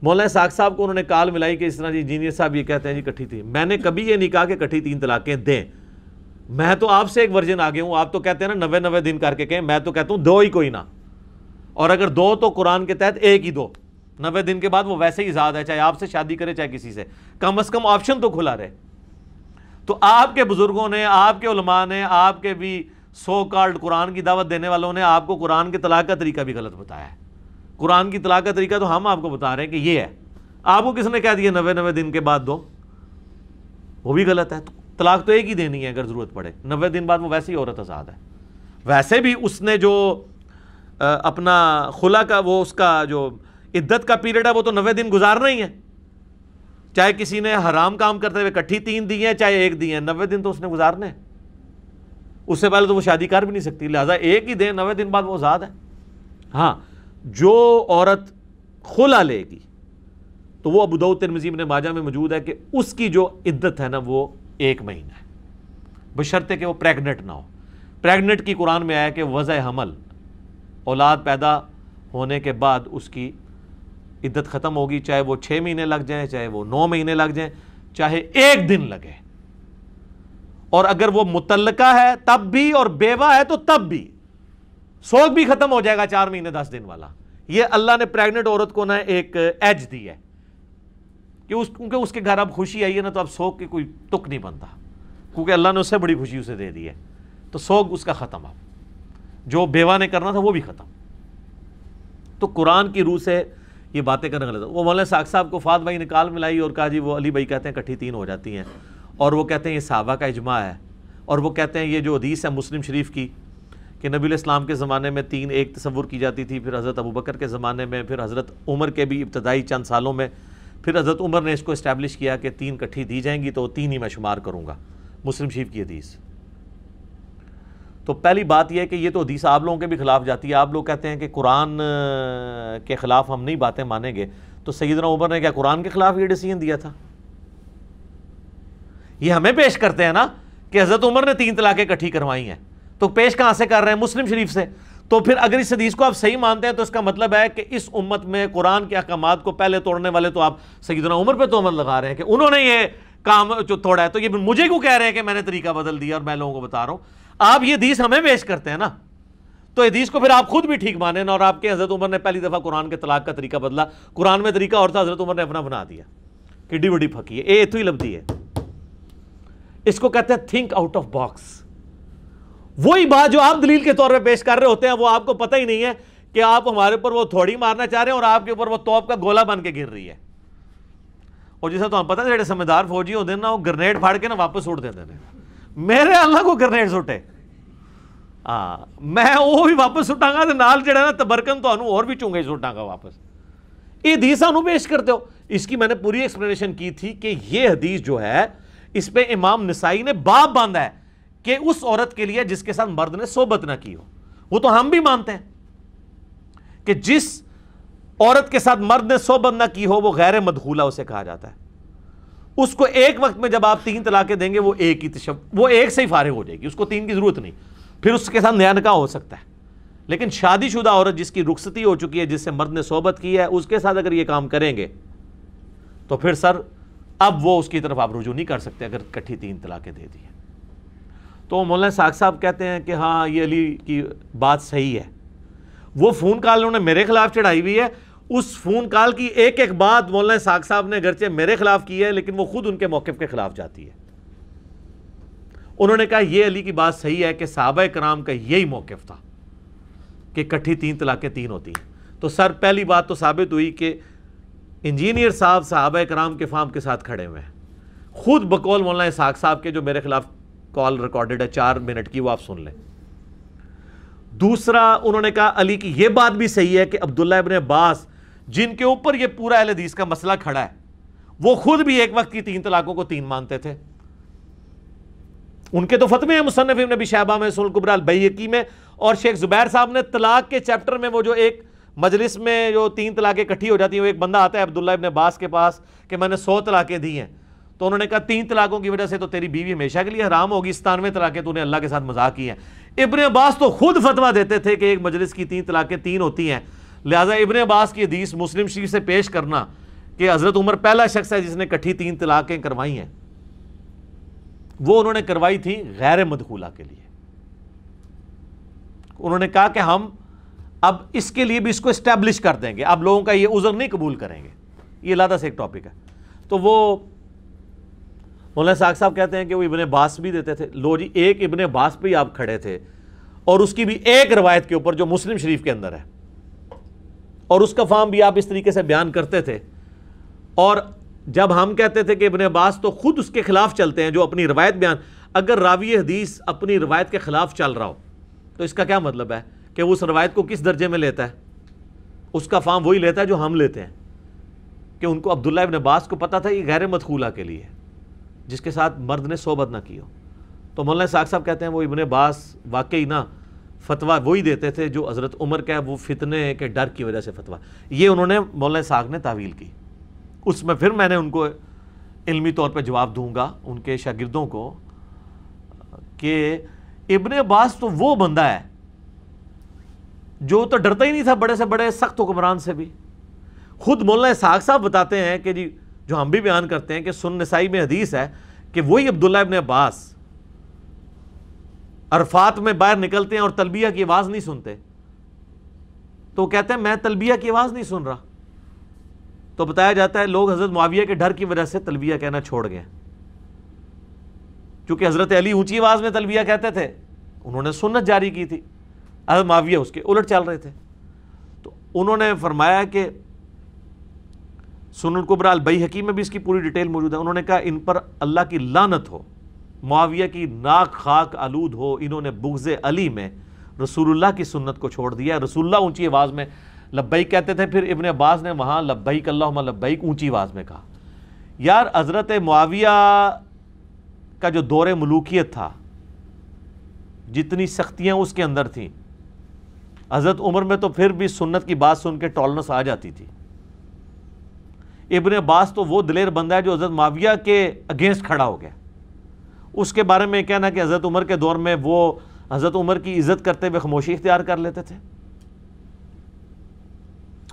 مولانا اسحاق صاحب کو انہوں نے کال ملائی کہ اس طرح جی انجینئر صاحب یہ کہتے ہیں جی کٹھی تھی۔ میں نے کبھی یہ نہیں کہا کہ کٹھی 3 طلاقیں دیں، میں تو آپ سے ایک ورژن آگے ہوں، آپ تو کہتے ہیں نا 90 دن کر کے کہیں، میں تو کہتا ہوں 2 ہی کوئی نہ، اور اگر 2 تو قرآن کے تحت 1 ہی دو، 90 دن کے بعد وہ ویسے ہی آزاد ہے، چاہے آپ سے شادی کرے چاہے کسی سے، کم از کم آپشن تو کھلا رہے۔ تو آپ کے بزرگوں نے، آپ کے علماء نے، آپ کے بھی سو کالڈ قرآن کی دعوت دینے والوں نے آپ کو قرآن کے طلاق کا طریقہ بھی غلط بتایا ہے۔ قرآن کی طلاق کا طریقہ تو ہم آپ کو بتا رہے ہیں کہ یہ ہے، آپ کو کس نے کہہ دیا 90 دن کے بعد دو؟ وہ بھی غلط ہے۔ طلاق تو 1 ہی دینی ہے اگر ضرورت پڑے، 90 دن بعد وہ ویسے ہی عورت آزاد ہے۔ ویسے بھی اس نے جو اپنا خلا کا وہ اس کا جو عدت کا پیریڈ ہے وہ تو 90 دن گزارنا ہی ہے، چاہے کسی نے حرام کام کرتے ہوئے کٹھی 3 دی ہیں چاہے 1 دی ہیں، 90 دن تو اس نے گزارنے ہیں، اس سے پہلے تو وہ شادی کر بھی نہیں سکتی، لہٰذا 1 ہی دیں، 90 دن بعد وہ آزاد ہے۔ ہاں، جو عورت خلا لے گی تو وہ ابو داؤد ترمذی ابن ماجہ میں موجود ہے کہ اس کی جو عدت ہے نا وہ 1 مہینہ ہے، بشرطے کہ وہ پریگنٹ نہ ہو۔ پریگنٹ کی قرآن میں آیا کہ وضع حمل، اولاد پیدا ہونے کے بعد اس کی عدت ختم ہوگی، چاہے وہ 6 مہینے لگ جائیں، چاہے وہ 9 مہینے لگ جائیں، چاہے 1 دن لگے، اور اگر وہ متعلقہ ہے تب بھی اور بیوہ ہے تو تب بھی، سوگ بھی ختم ہو جائے گا 4 مہینے 10 دن والا۔ یہ اللہ نے پریگنٹ عورت کو نا ایک ایج دی ہے کہ کیونکہ اس کے گھر اب خوشی آئی ہے نا، تو اب سوگ کی کوئی تک نہیں بنتا، کیونکہ اللہ نے اس سے بڑی خوشی اسے دے دی ہے، تو سوگ اس کا ختم، اب جو بیوہ نے کرنا تھا وہ بھی ختم۔ تو قرآن کی روح سے یہ باتیں کرنا غلط ہے۔ وہ مولانا اسحاق صاحب کو فات بھائی نے کال ملائی اور کہا جی وہ علی بھائی کہتے ہیں کٹھی 3 ہو جاتی ہیں، اور وہ کہتے ہیں یہ صحابہ کا اجماع ہے، اور وہ کہتے ہیں یہ جو حدیث ہے مسلم شریف کی کہ نبی علیہ السلام کے زمانے میں 3 ایک تصور کی جاتی تھی، پھر حضرت ابوبکر کے زمانے میں، پھر حضرت عمر کے بھی ابتدائی چند سالوں میں، پھر حضرت عمر نے اس کو اسٹیبلش کیا کہ 3 کٹھی دی جائیں گی تو 3 ہی میں شمار کروں گا، مسلم شریف کی حدیث۔ تو پہلی بات یہ ہے کہ یہ تو حدیث آپ لوگوں کے بھی خلاف جاتی ہے۔ آپ لوگ کہتے ہیں کہ قرآن کے خلاف ہم نہیں باتیں مانیں گے، تو سیدنا عمر نے کیا قرآن کے خلاف یہ ڈیسیژن دیا تھا؟ یہ ہمیں پیش کرتے ہیں نا کہ حضرت عمر نے 3 طلاقیں اکٹھی کروائی ہیں، تو پیش کہاں سے کر رہے ہیں؟ مسلم شریف سے۔ تو پھر اگر اس حدیث کو آپ صحیح مانتے ہیں تو اس کا مطلب ہے کہ اس امت میں قرآن کے احکامات کو پہلے توڑنے والے تو آپ سیدنا عمر پہ تہمت لگا رہے ہیں کہ انہوں نے یہ کام جو توڑا ہے، تو یہ مجھے کیوں کہہ رہے ہیں کہ میں نے طریقہ بدل دیا اور میں لوگوں کو بتا رہا ہوں؟ آپ یہ حدیث ہمیں پیش کرتے ہیں نا، تو حدیث کو پھر آپ خود بھی ٹھیک مانیں نا، اور آپ کے حضرت عمر نے پہلی دفعہ قرآن کے طلاق کا طریقہ بدلا، قرآن میں طریقہ اور تھا، حضرت عمر نے اپنا بنا دیا، کڈی بڑی پھکی ہے، اے اتو ہی لبدی ہے۔ اس کو کہتے ہیں تھنک آؤٹ آف باکس۔ وہی بات جو آپ دلیل کے طور پہ پیش کر رہے ہوتے ہیں وہ آپ کو پتہ ہی نہیں ہے کہ آپ ہمارے اوپر وہ تھوڑی مارنا چاہ رہے ہیں اور آپ کے اوپر وہ توپ کا گولا بن کے گر رہی ہے۔ اور جیسا تو ہم پتہ ہے جڑے سمجھدار فوجی ہوتے ہیں نا، وہ گرنیڈ پھاڑ کے نا واپس اڑ دیتے ہیں۔ میرے اللہ کو گرنیڈ سٹے، میں وہ بھی واپس سٹاں گا، نال جڑا نا تبرکن تو اور بھی چونگے سٹاں گا واپس۔ یہ حدیث انہوں پیش کرتے ہو۔ اس کی میں نے پوری ایکسپلینیشن کی تھی کہ یہ حدیث جو ہے اس پہ امام نسائی نے باب باندھا ہے کہ اس عورت کے لیے جس کے ساتھ مرد نے صحبت نہ کی ہو۔ وہ تو ہم بھی مانتے ہیں کہ جس عورت کے ساتھ مرد نے صحبت نہ کی ہو وہ غیر مدخولہ اسے کہا جاتا ہے۔ اس کو ایک وقت میں جب آپ 3 طلاقیں دیں گے وہ ایک سے ہی فارغ ہو جائے گی، اس کو 3 کی ضرورت نہیں، پھر اس کے ساتھ نیا نکاح ہو سکتا ہے۔ لیکن شادی شدہ عورت جس کی رخصتی ہو چکی ہے، جس سے مرد نے صحبت کی ہے، اس کے ساتھ اگر یہ کام کریں گے تو پھر سر اب وہ اس کی طرف آپ رجوع نہیں کر سکتے اگر کٹھی 3 طلاقیں دے دی ہیں۔ تو مولانا ساق صاحب کہتے ہیں کہ ہاں یہ علی کی بات صحیح ہے۔ وہ فون کال انہوں نے میرے خلاف چڑھائی ہوئی ہے، اس فون کال کی ایک ایک بات مولانا ساق صاحب نے اگرچہ میرے خلاف کی ہے لیکن وہ خود ان کے موقف کے خلاف جاتی ہے۔ انہوں نے کہا یہ علی کی بات صحیح ہے کہ صحابہ کرام کا یہی موقف تھا کہ کٹھی 3 طلاقیں 3 ہوتی ہیں۔ تو سر پہلی بات تو ثابت ہوئی کہ انجینئر صاحب صحابہ کرام کے فام کے ساتھ کھڑے ہوئے ہیں، خود بقول مولانا اسحاق صاحب کے جو میرے خلاف کال ریکارڈڈ ہے 4 منٹ کی، وہ آپ سن لیں۔ دوسرا انہوں نے کہا علی کی یہ بات بھی صحیح ہے کہ عبداللہ ابن عباس جن کے اوپر یہ پورا اہل حدیث کا مسئلہ کھڑا ہے وہ خود بھی ایک وقت کی 3 طلاقوں کو 3 مانتے تھے۔ ان کے تو فتوے ہیں مصنف ابن ابی شیبہ میں، سنن الکبریٰ البیہقی میں، اور شیخ زبیر صاحب نے طلاق کے چیپٹر میں وہ جو ایک مجلس میں جو 3 طلاقیں اکٹھی ہو جاتی ہیں، وہ ایک بندہ آتا ہے عبداللہ ابن عباس کے پاس کہ میں نے 100 طلاقیں دی ہیں، تو انہوں نے کہا 3 طلاقوں کی وجہ سے تو تیری بیوی ہمیشہ کے لیے حرام ہوگی، 97 طلاقیں تو نے اللہ کے ساتھ مذاق کی ہیں۔ ابن عباس تو خود فتویٰ دیتے تھے کہ ایک مجلس کی 3 طلاقیں 3 ہوتی ہیں، لہٰذا ابن عباس کی حدیث مسلم شریف سے پیش کرنا کہ حضرت عمر پہلا شخص ہے جس نے اکٹھی 3 طلاقیں کروائی ہیں، وہ انہوں نے کروائی تھی غیر مدخولہ کے لیے۔ انہوں نے کہا کہ ہم اب اس کے لیے بھی اس کو اسٹیبلش کر دیں گے، اب لوگوں کا یہ عذر نہیں قبول کریں گے، یہ علیحدہ سے ایک ٹاپک ہے۔ تو وہ مولانا ساق صاحب کہتے ہیں کہ وہ ابن عباس بھی دیتے تھے۔ لو جی، ایک ابن عباس پہ ہی آپ کھڑے تھے اور اس کی بھی ایک روایت کے اوپر جو مسلم شریف کے اندر ہے، اور اس کا فہم بھی آپ اس طریقے سے بیان کرتے تھے، اور جب ہم کہتے تھے کہ ابن عباس تو خود اس کے خلاف چلتے ہیں جو اپنی روایت بیان، اگر راوی حدیث اپنی روایت کے خلاف چل رہا ہو تو اس کا کیا مطلب ہے کہ وہ اس روایت کو کس درجے میں لیتا ہے؟ اس کا فہم وہی لیتا ہے جو ہم لیتے ہیں، کہ ان کو عبداللہ ابن عباس کو پتا تھا یہ غیر مدخولہ کے لیے جس کے ساتھ مرد نے صحبت نہ کی ہو۔ تو مولانا ساق صاحب کہتے ہیں وہ ابن عباس واقعی نا فتویٰ وہی دیتے تھے جو حضرت عمر کا ہے، وہ فتنے کے ڈر کی وجہ سے فتویٰ، یہ انہوں نے مولانا ساق نے تعویل کی۔ اس میں پھر میں نے ان کو علمی طور پہ جواب دوں گا ان کے شاگردوں کو کہ ابن عباس تو وہ بندہ ہے جو تو ڈرتا ہی نہیں تھا بڑے سے بڑے سخت حکمران سے بھی۔ خود مولانا اسحاق صاحب بتاتے ہیں کہ جی جو ہم بھی بیان کرتے ہیں کہ سنن نسائی میں حدیث ہے کہ وہی عبداللہ ابن عباس عرفات میں باہر نکلتے ہیں اور تلبیہ کی آواز نہیں سنتے، تو وہ کہتے ہیں میں تلبیہ کی آواز نہیں سن رہا، تو بتایا جاتا ہے لوگ حضرت معاویہ کے ڈر کی وجہ سے تلبیہ کہنا چھوڑ گئے، چونکہ حضرت علی اونچی آواز میں تلبیہ کہتے تھے، انہوں نے سنت جاری کی تھی، حضرت معاویہ اس کے الٹ چل رہے تھے۔ تو انہوں نے فرمایا کہ سنن الکبریٰ البیہقی میں بھی اس کی پوری ڈیٹیل موجود ہے، انہوں نے کہا ان پر اللہ کی لعنت ہو، معاویہ کی ناک خاک آلود ہو، انہوں نے بغض علی میں رسول اللہ کی سنت کو چھوڑ دیا۔ رسول اللہ اونچی آواز میں لبیک کہتے تھے، پھر ابن عباس نے وہاں لبیک اللہم لبیک اونچی آواز میں کہا۔ یار حضرت معاویہ کا جو دور ملوکیت تھا، جتنی سختیاں اس کے اندر تھیں، حضرت عمر میں تو پھر بھی سنت کی بات سن کے ٹالنس آ جاتی تھی۔ ابن عباس تو وہ دلیر بندہ ہے جو حضرت معاویہ کے اگینسٹ کھڑا ہو گیا۔ اس کے بارے میں کہنا کہ حضرت عمر کے دور میں وہ حضرت عمر کی عزت کرتے ہوئے خاموشی اختیار کر لیتے تھے.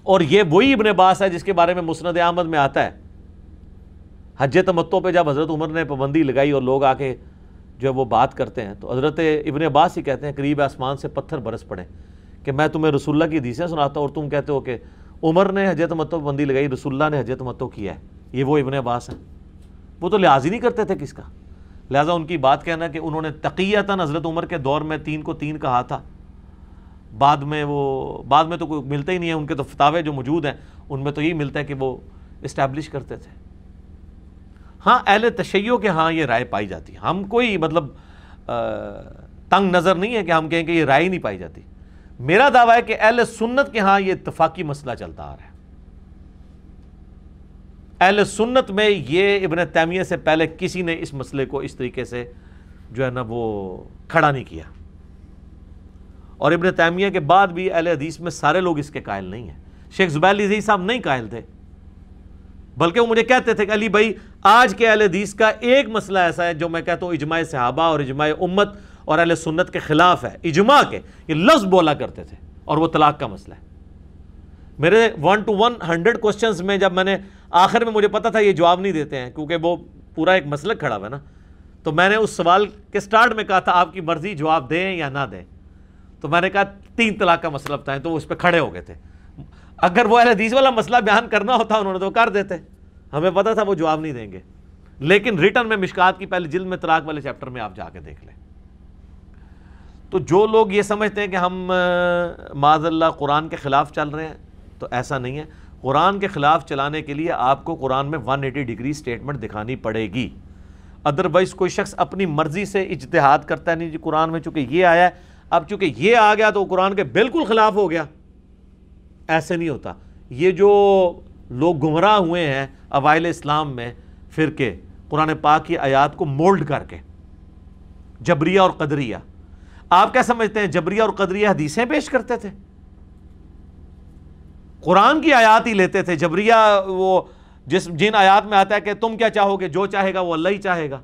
اور یہ وہی ابن عباس ہے جس کے بارے میں مسند احمد میں آتا ہے حج تمتع پہ جب حضرت عمر نے پابندی لگائی اور لوگ آ کے جو وہ بات کرتے ہیں تو حضرت ابن عباس ہی کہتے ہیں قریب آسمان سے پتھر برس پڑے کہ میں تمہیں رسول اللہ کی حدیثیں سناتا ہوں اور تم کہتے ہو کہ عمر نے حج تمتع پابندی لگائی، رسول اللہ نے حج تمتع کیا ہے. یہ وہ ابن عباس ہیں، وہ تو لحاظ ہی نہیں کرتے تھے کس کا. لہٰذا ان کی بات کہنا کہ انہوں نے تقیتاً حضرت عمر کے دور میں 3 کو 3 کہا تھا، بعد میں تو کوئی ملتا ہی نہیں ہے. ان کے تو فتاوے جو موجود ہیں ان میں تو یہی ملتا ہے کہ وہ اسٹیبلش کرتے تھے. ہاں اہل تشیع کے ہاں یہ رائے پائی جاتی ہے. ہم کوئی مطلب تنگ نظر نہیں ہے کہ ہم کہیں کہ یہ رائے نہیں پائی جاتی. میرا دعویٰ ہے کہ اہل سنت کے ہاں یہ اتفاقی مسئلہ چلتا آ رہا ہے. اہل سنت میں یہ ابن تیمیہ سے پہلے کسی نے اس مسئلے کو اس طریقے سے جو ہے نا وہ کھڑا نہیں کیا، اور ابن تیمیہ کے بعد بھی اہل حدیث میں سارے لوگ اس کے قائل نہیں ہیں. شیخ زبیر علی صاحب نہیں قائل تھے، بلکہ وہ مجھے کہتے تھے کہ علی بھائی آج کے اہل حدیث کا ایک مسئلہ ایسا ہے جو میں کہتا ہوں اجماع صحابہ اور اجماع امت اور اہل سنت کے خلاف ہے. اجماع کے یہ لفظ بولا کرتے تھے، اور وہ طلاق کا مسئلہ ہے. میرے 1 to 100 کوسچنز میں جب میں نے آخر میں مجھے پتا تھا یہ جواب نہیں دیتے ہیں کیونکہ وہ پورا ایک مسلک کھڑا ہوا ہے نا، تو میں نے اس سوال کے سٹارٹ میں کہا تھا آپ کی مرضی جواب دیں یا نہ دیں. تو میں نے کہا 3 طلاق کا مسئلہ بتائیں، تو وہ اس پہ کھڑے ہو گئے تھے. اگر وہ اہل حدیث والا مسئلہ بیان کرنا ہوتا انہوں نے تو کر دیتے، ہمیں پتا تھا وہ جواب نہیں دیں گے. لیکن ریٹن میں مشکات کی پہلی جلد میں طلاق والے چیپٹر میں آپ جا کے دیکھ لیں. تو جو لوگ یہ سمجھتے ہیں کہ ہم معاذ اللہ قرآن کے خلاف چل رہے ہیں تو ایسا نہیں ہے. قرآن کے خلاف چلانے کے لیے آپ کو قرآن میں 180 ڈگری سٹیٹمنٹ دکھانی پڑے گی. ادروائز کوئی شخص اپنی مرضی سے اجتہاد کرتا ہے، نہیں جی قرآن میں چونکہ یہ آیا ہے، اب چونکہ یہ آ گیا تو قرآن کے بالکل خلاف ہو گیا. ایسے نہیں ہوتا. یہ جو لوگ گمراہ ہوئے ہیں اوائل اسلام میں فرقے، قرآن پاک کی آیات کو مولڈ کر کے، جبریہ اور قدریہ. آپ کیا سمجھتے ہیں جبریہ اور قدریہ حدیثیں پیش کرتے تھے؟ قرآن کی آیات ہی لیتے تھے. جبریہ وہ جن آیات میں آتا ہے کہ تم کیا چاہو گے، جو چاہے گا وہ اللہ ہی چاہے گا،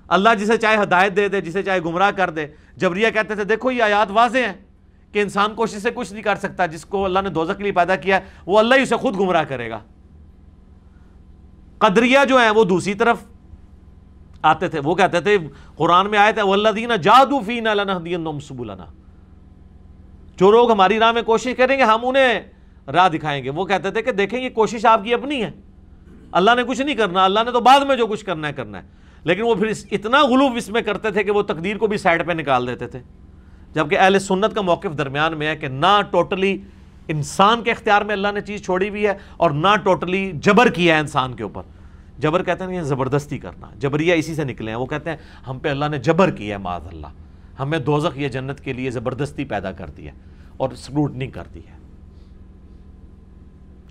اللہ جسے چاہے ہدایت دے دے، جسے چاہے گمراہ کر دے. جبریہ کہتے تھے دیکھو یہ آیات واضح ہیں کہ انسان کوشش سے کچھ نہیں کر سکتا، جس کو اللہ نے دوزخ کے لیے پیدا کیا ہے وہ اللہ ہی اسے خود گمراہ کرے گا. قدریہ جو ہیں وہ دوسری طرف آتے تھے، وہ کہتے تھے قرآن میں آیت ہے وَالَّذِينَ جَاهَدُوا فِينَا لَنَهْدِيَنَّهُمْ سُبُلَنَا، جو لوگ ہماری راہ میں کوشش کریں گے ہم انہیں راہ دکھائیں گے. وہ کہتے تھے کہ دیکھیں یہ کوشش آپ کی اپنی ہے، اللہ نے کچھ نہیں کرنا، اللہ نے تو بعد میں جو کچھ کرنا ہے. لیکن وہ پھر اتنا غلو اس میں کرتے تھے کہ وہ تقدیر کو بھی سائڈ پہ نکال دیتے تھے. جبکہ اہل سنت کا موقف درمیان میں ہے کہ نہ ٹوٹلی انسان کے اختیار میں اللہ نے چیز چھوڑی ہوئی ہے اور نہ ٹوٹلی جبر کیا ہے انسان کے اوپر. جبر کہتے ہیں یہ زبردستی کرنا، جبریہ اسی سے نکلے ہیں. وہ کہتے ہیں ہم پہ اللہ نے جبر کیا ہے، معاذ اللہ ہمیں دوزخ یا جنت کے لیے زبردستی پیدا کر دی ہے اور اسکروٹنی کر دی ہے.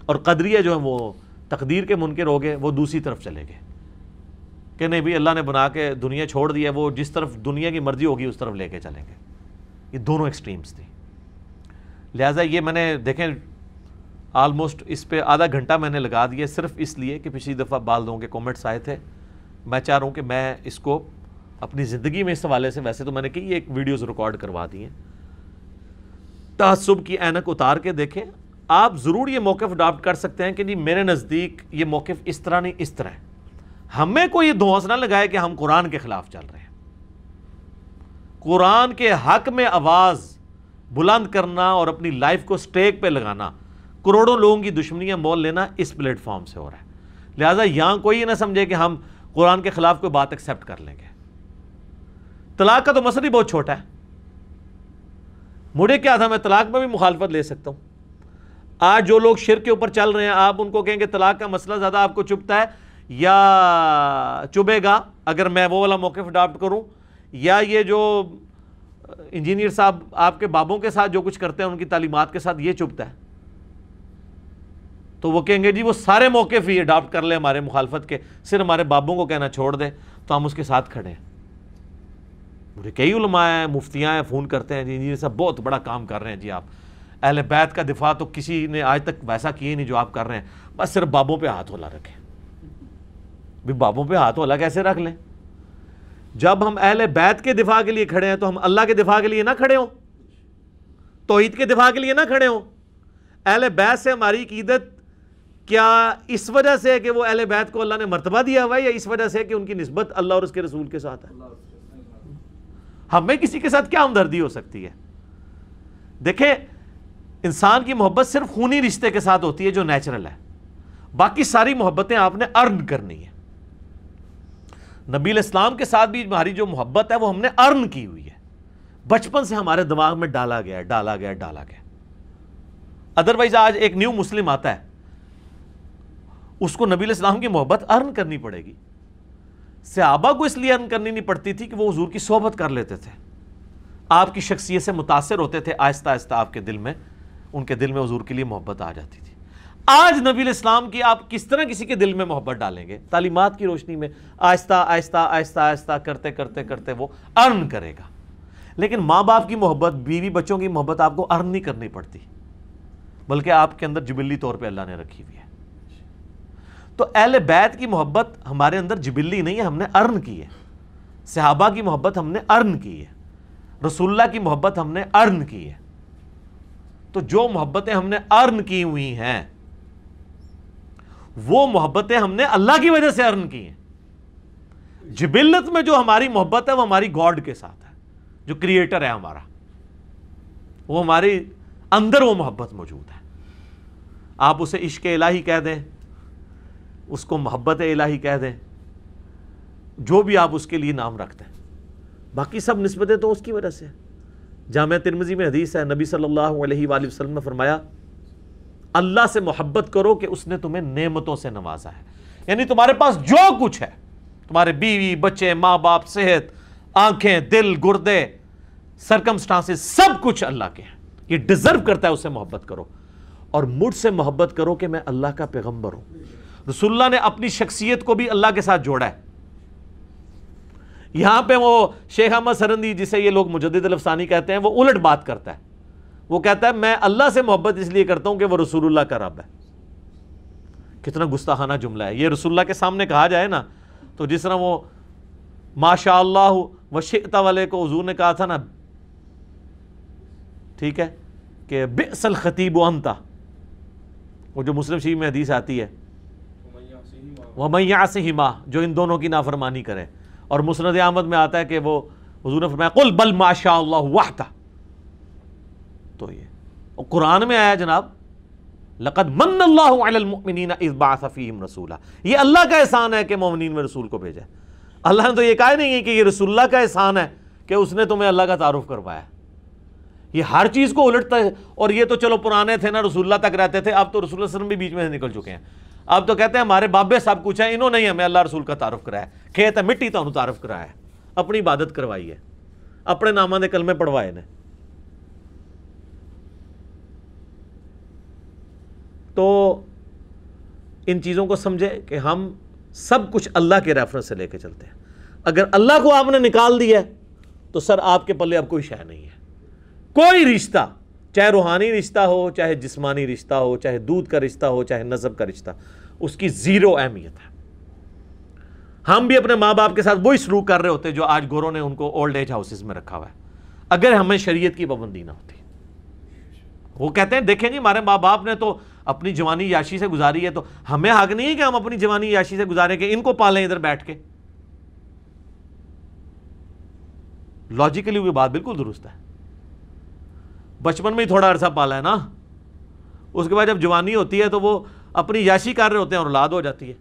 اور قدریہ جو ہیں وہ تقدیر کے منکر ہو گئے، وہ دوسری طرف چلے گئے کہ نہیں بھی اللہ نے بنا کے دنیا چھوڑ دی ہے، وہ جس طرف دنیا کی مرضی ہوگی اس طرف لے کے چلیں گے. یہ دونوں ایکسٹریمز تھے. لہٰذا یہ میں نے دیکھیں آلموسٹ اس پہ آدھا گھنٹہ میں نے لگا دیا صرف اس لیے کہ پچھلی دفعہ بال لوگوں کے کومنٹس آئے تھے. میں چاہ رہا ہوں کہ میں اس کو اپنی زندگی میں اس حوالے سے، ویسے تو میں نے کئی ایک ویڈیوز ریکارڈ کروا دی ہیں، تعصب کی اینک اتار کے دیکھیں. آپ ضرور یہ موقف اڈاپٹ کر سکتے ہیں کہ جی میرے نزدیک یہ موقف اس طرح نہیں اس طرح ہے. ہمیں کوئی دھونس نہ لگائے کہ ہم قرآن کے خلاف چل رہے ہیں. قرآن کے حق میں آواز بلند کرنا اور اپنی لائف کو سٹیک پہ لگانا، کروڑوں لوگوں کی دشمنیاں مول لینا اس پلیٹ فارم سے ہو رہا ہے. لہٰذا یہاں کوئی نہ سمجھے کہ ہم قرآن کے خلاف کوئی بات ایکسیپٹ کر لیں گے. طلاق کا تو مسئلہ ہی بہت چھوٹا ہے. مجھے کیا تھا، میں طلاق میں بھی مخالفت لے سکتا ہوں. آج جو لوگ شرک کے اوپر چل رہے ہیں آپ ان کو کہیں گے طلاق کا مسئلہ زیادہ آپ کو چبھتا ہے یا چبھے گا اگر میں وہ والا موقف اڈاپٹ کروں، یا یہ جو انجینئر صاحب آپ کے بابوں کے ساتھ جو کچھ کرتے ہیں ان کی تعلیمات کے ساتھ یہ چبھتا ہے. تو وہ کہیں گے جی وہ سارے موقف ہی اڈاپٹ کر لیں ہمارے مخالفت کے، صرف ہمارے بابوں کو کہنا چھوڑ دیں تو ہم اس کے ساتھ کھڑے ہیں. مجھے کئی علماء ہیں، مفتیاں ہیں، فون کرتے ہیں جی انجینئر صاحب بہت بڑا کام کر رہے ہیں جی، آپ اہل بیت کا دفاع تو کسی نے آج تک ویسا کیا ہی نہیں جو آپ کر رہے ہیں، بس صرف بابوں پہ ہاتھ ہلا رکھیں. بھی بابوں پہ ہاتھ ہلا کیسے رکھ لیں؟ جب ہم اہل بیت کے دفاع کے لیے کھڑے ہیں تو ہم اللہ کے دفاع کے لیے نہ کھڑے ہوں، توحید کے دفاع کے لیے نہ کھڑے ہوں؟ اہل بیت سے ہماری عقیدت کیا اس وجہ سے ہے کہ وہ اہل بیت کو اللہ نے مرتبہ دیا ہوا ہے، یا اس وجہ سے کہ ان کی نسبت اللہ اور اس کے رسول کے ساتھ ہے؟ ہمیں کسی کے ساتھ کیا ہمدردی ہو سکتی ہے؟ دیکھیں، انسان کی محبت صرف خونی رشتے کے ساتھ ہوتی ہے جو نیچرل ہے، باقی ساری محبتیں آپ نے ارن کرنی ہے۔ نبی علیہ السلام کے ساتھ بھی ہماری جو محبت ہے وہ ہم نے ارن کی ہوئی ہے، بچپن سے ہمارے دماغ میں ڈالا گیا۔ ادروائز آج ایک نیو مسلم آتا ہے، اس کو نبی علیہ السلام کی محبت ارن کرنی پڑے گی۔ صحابہ کو اس لیے ارن کرنی نہیں پڑتی تھی کہ وہ حضور کی صحبت کر لیتے تھے، آپ کی شخصیت سے متاثر ہوتے تھے، آہستہ آہستہ آپ کے دل میں، ان کے دل میں حضور کے لیے محبت آ جاتی تھی۔ آج نبی علیہ السلام کی آپ کس طرح کسی کے دل میں محبت ڈالیں گے؟ تعلیمات کی روشنی میں آہستہ کرتے کرتے وہ ارن کرے گا۔ لیکن ماں باپ کی محبت، بیوی بچوں کی محبت آپ کو ارن نہیں کرنی پڑتی، بلکہ آپ کے اندر جبلی طور پہ اللہ نے رکھی ہوئی ہے۔ تو اہل بیت کی محبت ہمارے اندر جبلی نہیں ہے، ہم نے ارن کی ہے۔ صحابہ کی محبت ہم نے ارن کی ہے، رسول اللہ کی محبت ہم نے ارن کی ہے۔ تو جو محبتیں ہم نے ارن کی ہوئی ہیں وہ محبتیں ہم نے اللہ کی وجہ سے ارن کی ہیں۔ جبلت میں جو ہماری محبت ہے وہ ہماری گاڈ کے ساتھ ہے، جو کریٹر ہے ہمارا، وہ ہمارے اندر وہ محبت موجود ہے۔ آپ اسے عشق الہی کہہ دیں، اس کو محبت الہی کہہ دیں، جو بھی آپ اس کے لیے نام رکھتے ہیں، باقی سب نسبتیں تو اس کی وجہ سے۔ جامعہ ترمذی میں حدیث ہے، نبی صلی اللہ علیہ وآلہ وسلم نے فرمایا، اللہ سے محبت کرو کہ اس نے تمہیں نعمتوں سے نوازا ہے، یعنی تمہارے پاس جو کچھ ہے، تمہارے بیوی بچے ماں باپ صحت آنکھیں دل گردے سرکمسٹانسز سب کچھ اللہ کے ہیں، یہ ڈیزرو کرتا ہے اسے محبت کرو، اور مجھ سے محبت کرو کہ میں اللہ کا پیغمبر ہوں۔ رسول اللہ نے اپنی شخصیت کو بھی اللہ کے ساتھ جوڑا ہے۔ یہاں پہ وہ شیخ احمد سرندی جسے یہ لوگ مجدد الافسانی کہتے ہیں، وہ الٹ بات کرتا ہے، وہ کہتا ہے میں اللہ سے محبت اس لیے کرتا ہوں کہ وہ رسول اللہ کا رب ہے۔ کتنا گستاخانہ جملہ ہے یہ، رسول اللہ کے سامنے کہا جائے نا تو جس طرح وہ ماشاء اللہ وشئت والے کو حضور نے کہا تھا نا، ٹھیک ہے، کہ بئس الخطیب انت، وہ جو مسلم شریف میں حدیث آتی ہے، وَمَن يَعْصِهِمَا، جو ان دونوں کی نافرمانی کرے، اور مسند احمد میں آتا ہے کہ وہ حضور نے فرمایا قل بل ما شاء اللہ وحدہ۔ تو یہ اور قرآن میں آیا جناب، لقد من اللہ علی المؤمنین اذ بعث فیہم رسولا، یہ اللہ کا احسان ہے کہ مومنین میں رسول کو بھیجا ہے۔ اللہ نے تو یہ کہا نہیں ہے کہ یہ رسول اللہ کا احسان ہے کہ اس نے تمہیں اللہ کا تعارف کروایا۔ یہ ہر چیز کو الٹتا ہے، اور یہ تو چلو پرانے تھے نا، رسول اللہ تک رہتے تھے، اب تو رسول اللہ صلی اللہ علیہ وسلم بھی بیچ میں سے نکل چکے ہیں، اب تو کہتے ہیں ہمارے بابے سب کچھ ہیں، انہوں نے ہی ہمیں اللہ رسول کا تعارف کرایا، کھیت ہے مٹی تو انہوں تعارف کرایا ہے، اپنی عبادت کروائی ہے، اپنے نامہ دے کلمے پڑھوائے نے۔ تو ان چیزوں کو سمجھے کہ ہم سب کچھ اللہ کے ریفرنس سے لے کے چلتے ہیں۔ اگر اللہ کو آپ نے نکال دیا ہے تو سر آپ کے پلے اب کوئی شے نہیں ہے۔ کوئی رشتہ، چاہے روحانی رشتہ ہو، چاہے جسمانی رشتہ ہو، چاہے دودھ کا رشتہ ہو، چاہے نسب کا رشتہ، اس کی زیرو اہمیت ہے۔ ہم بھی اپنے ماں باپ کے ساتھ وہی سلوک کر رہے ہوتے جو آج گوروں نے ان کو اولڈ ایج ہاؤسز میں رکھا ہوا ہے، اگر ہمیں شریعت کی پابندی نہ ہوتی۔ وہ کہتے ہیں دیکھیں جی ہمارے ماں باپ نے تو اپنی جوانی عیاشی سے گزاری ہے، تو ہمیں حق نہیں ہے کہ ہم اپنی جوانی عیاشی سے گزاریں کہ ان کو پالیں ادھر بیٹھ کے۔ لاجیکلی وہ بات بالکل درست ہے، بچپن میں ہی تھوڑا عرصہ پالا ہے نا، اس کے بعد جب جوانی ہوتی ہے تو وہ اپنی عیاشی کر رہے ہوتے ہیں اور اولاد ہو جاتی ہے۔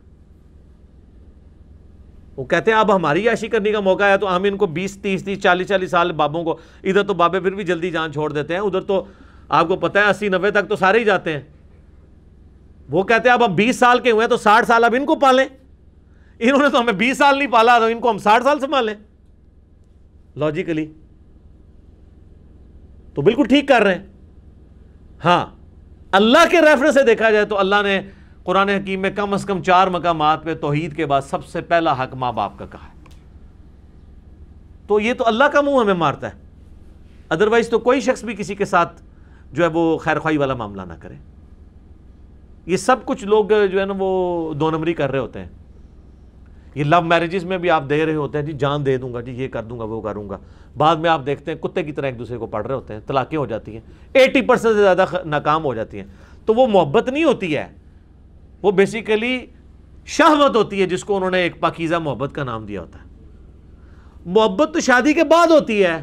وہ کہتے ہیں اب ہماری عیاشی کرنے کا موقع ہے تو ہم ان کو 20 30 40 سال بابوں کو، ادھر تو بابے پھر بھی جلدی جان چھوڑ دیتے ہیں، ادھر تو آپ کو پتہ ہے 80 90 تک تو سارے ہی جاتے ہیں۔ وہ کہتے ہیں اب ہم 20 سال کے ہوئے ہیں تو 60 سال اب ان کو پالیں، انہوں نے تو ہمیں 20 سال نہیں پالا تو ان کو ہم 60 سال سنبھالیں۔ لاجیکلی تو بالکل ٹھیک کر رہے ہیں۔ ہاں اللہ کے ریفرنس سے دیکھا جائے تو اللہ نے قرآن حکیم میں کم از کم 4 مقامات پہ توحید کے بعد سب سے پہلا حق ماں باپ کا کہا ہے، تو یہ تو اللہ کا منہ ہمیں مارتا ہے۔ ادروائز تو کوئی شخص بھی کسی کے ساتھ جو ہے وہ خیر خواہی والا معاملہ نہ کرے۔ یہ سب کچھ لوگ جو ہے نا وہ 2 نمبری کر رہے ہوتے ہیں یہ لو میرجز میں بھی آپ دے رہے ہوتے ہیں جی جان دے دوں گا جی یہ کر دوں گا وہ کروں گا، بعد میں آپ دیکھتے ہیں کتے کی طرح ایک دوسرے کو پڑھ رہے ہوتے ہیں، طلاقیں ہو جاتی ہیں، 80% سے زیادہ ناکام ہو جاتی ہیں. تو وہ محبت نہیں ہوتی ہے، وہ بیسیکلی شہوت ہوتی ہے جس کو انہوں نے ایک پاکیزہ محبت کا نام دیا ہوتا ہے. محبت تو شادی کے بعد ہوتی ہے،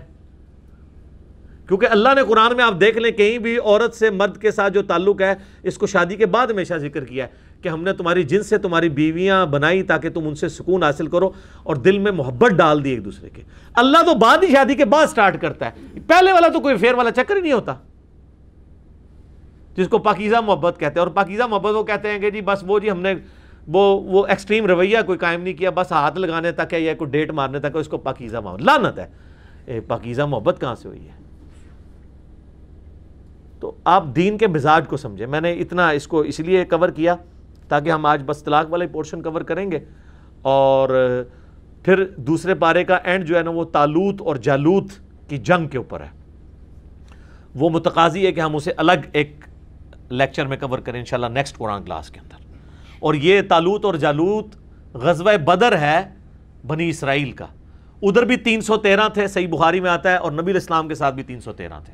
کیونکہ اللہ نے قرآن میں آپ دیکھ لیں کہیں بھی عورت سے مرد کے ساتھ جو تعلق ہے اس کو شادی کے بعد ہمیشہ ذکر کیا ہے کہ ہم نے تمہاری جنس سے تمہاری بیویاں بنائی تاکہ تم ان سے سکون حاصل کرو اور دل میں محبت ڈال دی ایک دوسرے کے. اللہ تو بعد ہی شادی کے بعد سٹارٹ کرتا ہے، پہلے والا تو کوئی فیر والا چکر ہی نہیں ہوتا جس کو پاکیزہ محبت کہتے ہیں. اور پاکیزہ محبت وہ کہتے ہیں کہ جی بس وہ جی ہم نے وہ ایکسٹریم رویہ کوئی قائم نہیں کیا، بس ہاتھ لگانے تک ہے یا کوئی ڈیٹ مارنے تک ہے، اس کو پاکیزہ محبت. لعنت ہے، پاکیزہ محبت کہاں سے ہوئی ہے؟ تو آپ دین کے مزاج کو سمجھیں. میں نے اتنا اس کو اس لیے کور کیا تاکہ ہم آج بس طلاق والا پورشن کور کریں گے، اور پھر دوسرے پارے کا اینڈ جو ہے نا وہ طالوت اور جالوت کی جنگ کے اوپر ہے. وہ متقاضی ہے کہ ہم اسے الگ ایک لیکچر میں کور کریں انشاءاللہ نیکسٹ قرآن کلاس کے اندر. اور یہ طالوت اور جالوت غزوہ بدر ہے بنی اسرائیل کا. ادھر بھی 313 تھے، صحیح بخاری میں آتا ہے، اور نبی علیہ السلام کے ساتھ بھی 313 تھے.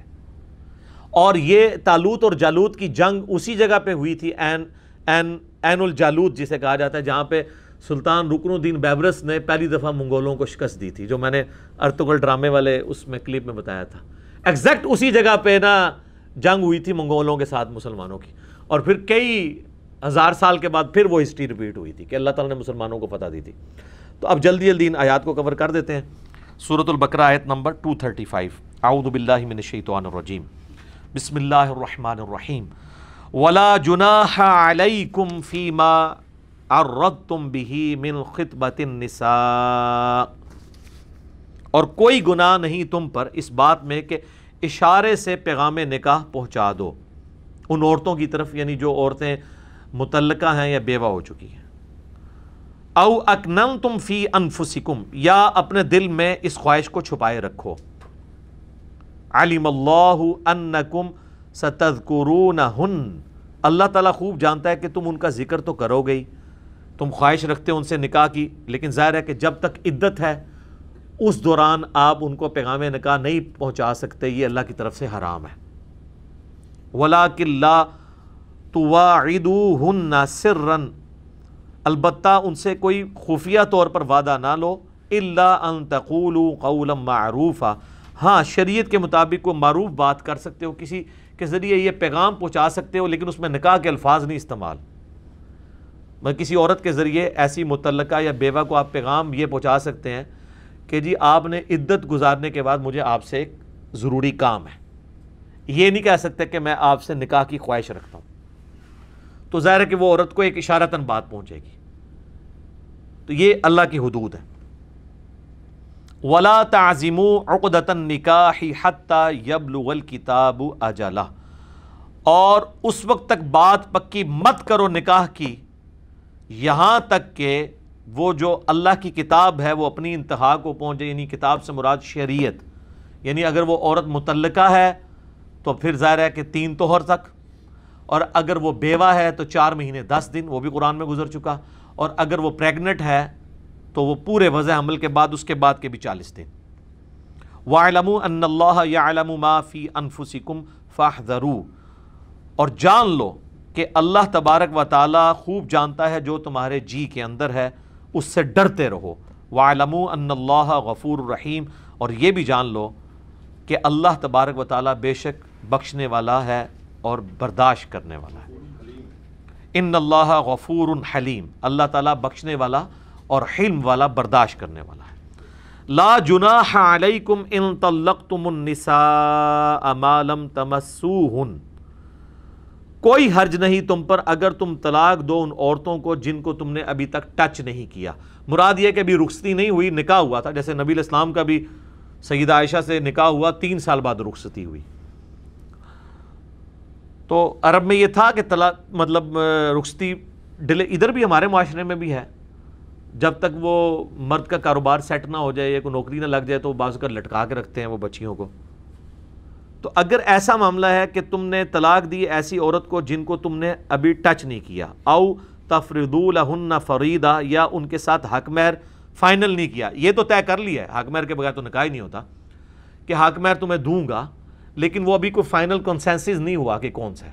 اور یہ طالوت اور جالوت کی جنگ اسی جگہ پہ ہوئی تھی، عین الجالوت جسے کہا جاتا ہے، جہاں پہ سلطان رکن الدین بیبرس نے پہلی دفعہ منگولوں کو شکست دی تھی، جو میں نے ارطغرل ڈرامے والے اس میں کلپ میں بتایا تھا. ایگزیکٹ اسی جگہ پہ نا جنگ ہوئی تھی منگولوں کے ساتھ مسلمانوں کی. اور پھر کئی ہزار سال کے بعد پھر وہ ہسٹری ریپیٹ ہوئی تھی کہ اللہ تعالیٰ نے مسلمانوں کو فتح دی تھی. تو اب جلدی جلدی ان آیات کو کور کر دیتے ہیں. سورۃ البقرہ آیت نمبر 235. اعوذ باللہ من الشیطان الرجیم، بسم اللہ الرحمن الرحیم. ولا جناح علیکم فیما عرضتم بہ من خطبۃ النساء، اور کوئی گناہ نہیں تم پر اس بات میں کہ اشارے سے پیغام نکاح پہنچا دو ان عورتوں کی طرف، یعنی جو عورتیں مطلقہ ہیں یا بیوہ ہو چکی ہیں. او اکننتم فی انفسکم، یا اپنے دل میں اس خواہش کو چھپائے رکھو. علم اللہ انکم ستذکرونہن، اللہ تعالیٰ خوب جانتا ہے کہ تم ان کا ذکر تو کرو گئی، تم خواہش رکھتے ہو ان سے نکاح کی، لیکن ظاہر ہے کہ جب تک عدت ہے اس دوران آپ ان کو پیغام نکاح نہیں پہنچا سکتے، یہ اللہ کی طرف سے حرام ہے. وَلَٰكِن لَا تُوَاعِدُوهُنَّ سِرًّا، البتہ ان سے کوئی خفیہ طور پر وعدہ نہ لو. إِلَّا أَن تَقُولُوا قَوْلًا مَعْرُوفًا، ہاں شریعت کے مطابق کوئی معروف بات کر سکتے ہو، کسی کے ذریعے یہ پیغام پہنچا سکتے ہو، لیکن اس میں نکاح کے الفاظ نہیں استعمال. میں کسی عورت کے ذریعے ایسی مطلقہ یا بیوہ کو آپ پیغام یہ پہنچا سکتے ہیں کہ جی آپ نے عدت گزارنے کے بعد مجھے آپ سے ایک ضروری کام ہے. یہ نہیں کہہ سکتے کہ میں آپ سے نکاح کی خواہش رکھتا ہوں. تو ظاہر ہے کہ وہ عورت کو ایک اشارتاً بات پہنچے گی. تو یہ اللہ کی حدود ہے. وَلَا تَعْزِمُوا عُقْدَةَ النِّكَاحِ حَتَّى يَبْلُغَ الْكِتَابُ أَجَلَهُ، اور اس وقت تک بات پکی مت کرو نکاح کی یہاں تک کہ وہ جو اللہ کی کتاب ہے وہ اپنی انتہا کو پہنچے. یعنی کتاب سے مراد شریعت، یعنی اگر وہ عورت مطلقہ ہے تو پھر ظاہر ہے کہ 3 طہر تک، اور اگر وہ بیوہ ہے تو 4 مہینے 10 دن، وہ بھی قرآن میں گزر چکا. اور اگر وہ پریگنٹ ہے تو وہ پورے وضع حمل کے بعد، اس کے بعد کے بھی 40 دن. وَاعْلَمُوا أَنَّ اللَّهَ يَعْلَمُ مَا فِي أَنفُسِكُمْ فَاحْذَرُوا، اور جان لو کہ اللہ تبارک و تعالی خوب جانتا ہے جو تمہارے جی کے اندر ہے، اس سے ڈرتے رہو. وَاعْلَمُوا أَنَّ اللَّهَ غَفُورٌ رَحِيمٌ، اور یہ بھی جان لو کہ اللہ تبارک و تعالی بے شک بخشنے والا ہے اور برداشت کرنے والا ہے. ان اللہ غفور حلیم، اللہ تعالیٰ بخشنے والا اور حلم والا، برداشت کرنے والا ہے. لا جناح علیکم ان طلقتم النساء ما لم تمسوہن، کوئی حرج نہیں تم پر اگر تم طلاق دو ان عورتوں کو جن کو تم نے ابھی تک ٹچ نہیں کیا. مراد یہ کہ ابھی رخصتی نہیں ہوئی، نکاح ہوا تھا. جیسے نبی علیہ السلام کا بھی سیدہ عائشہ سے نکاح ہوا، 3 سال بعد رخصتی ہوئی. تو عرب میں یہ تھا کہ طلاق مطلب رخصتی ڈیلے، ادھر بھی ہمارے معاشرے میں بھی ہے، جب تک وہ مرد کا کاروبار سیٹ نہ ہو جائے یا کوئی نوکری نہ لگ جائے تو بعض اوقات لٹکا کے رکھتے ہیں وہ بچیوں کو. تو اگر ایسا معاملہ ہے کہ تم نے طلاق دی ایسی عورت کو جن کو تم نے ابھی ٹچ نہیں کیا، او تفرضوا لہن فریضہ، یا ان کے ساتھ حق مہر فائنل نہیں کیا. یہ تو طے کر لیا ہے، حق مہر کے بغیر تو نکاح ہی نہیں ہوتا کہ حق مہر تمہیں دوں گا، لیکن وہ ابھی کوئی فائنل کنسنسس نہیں ہوا کہ کون سا ہے.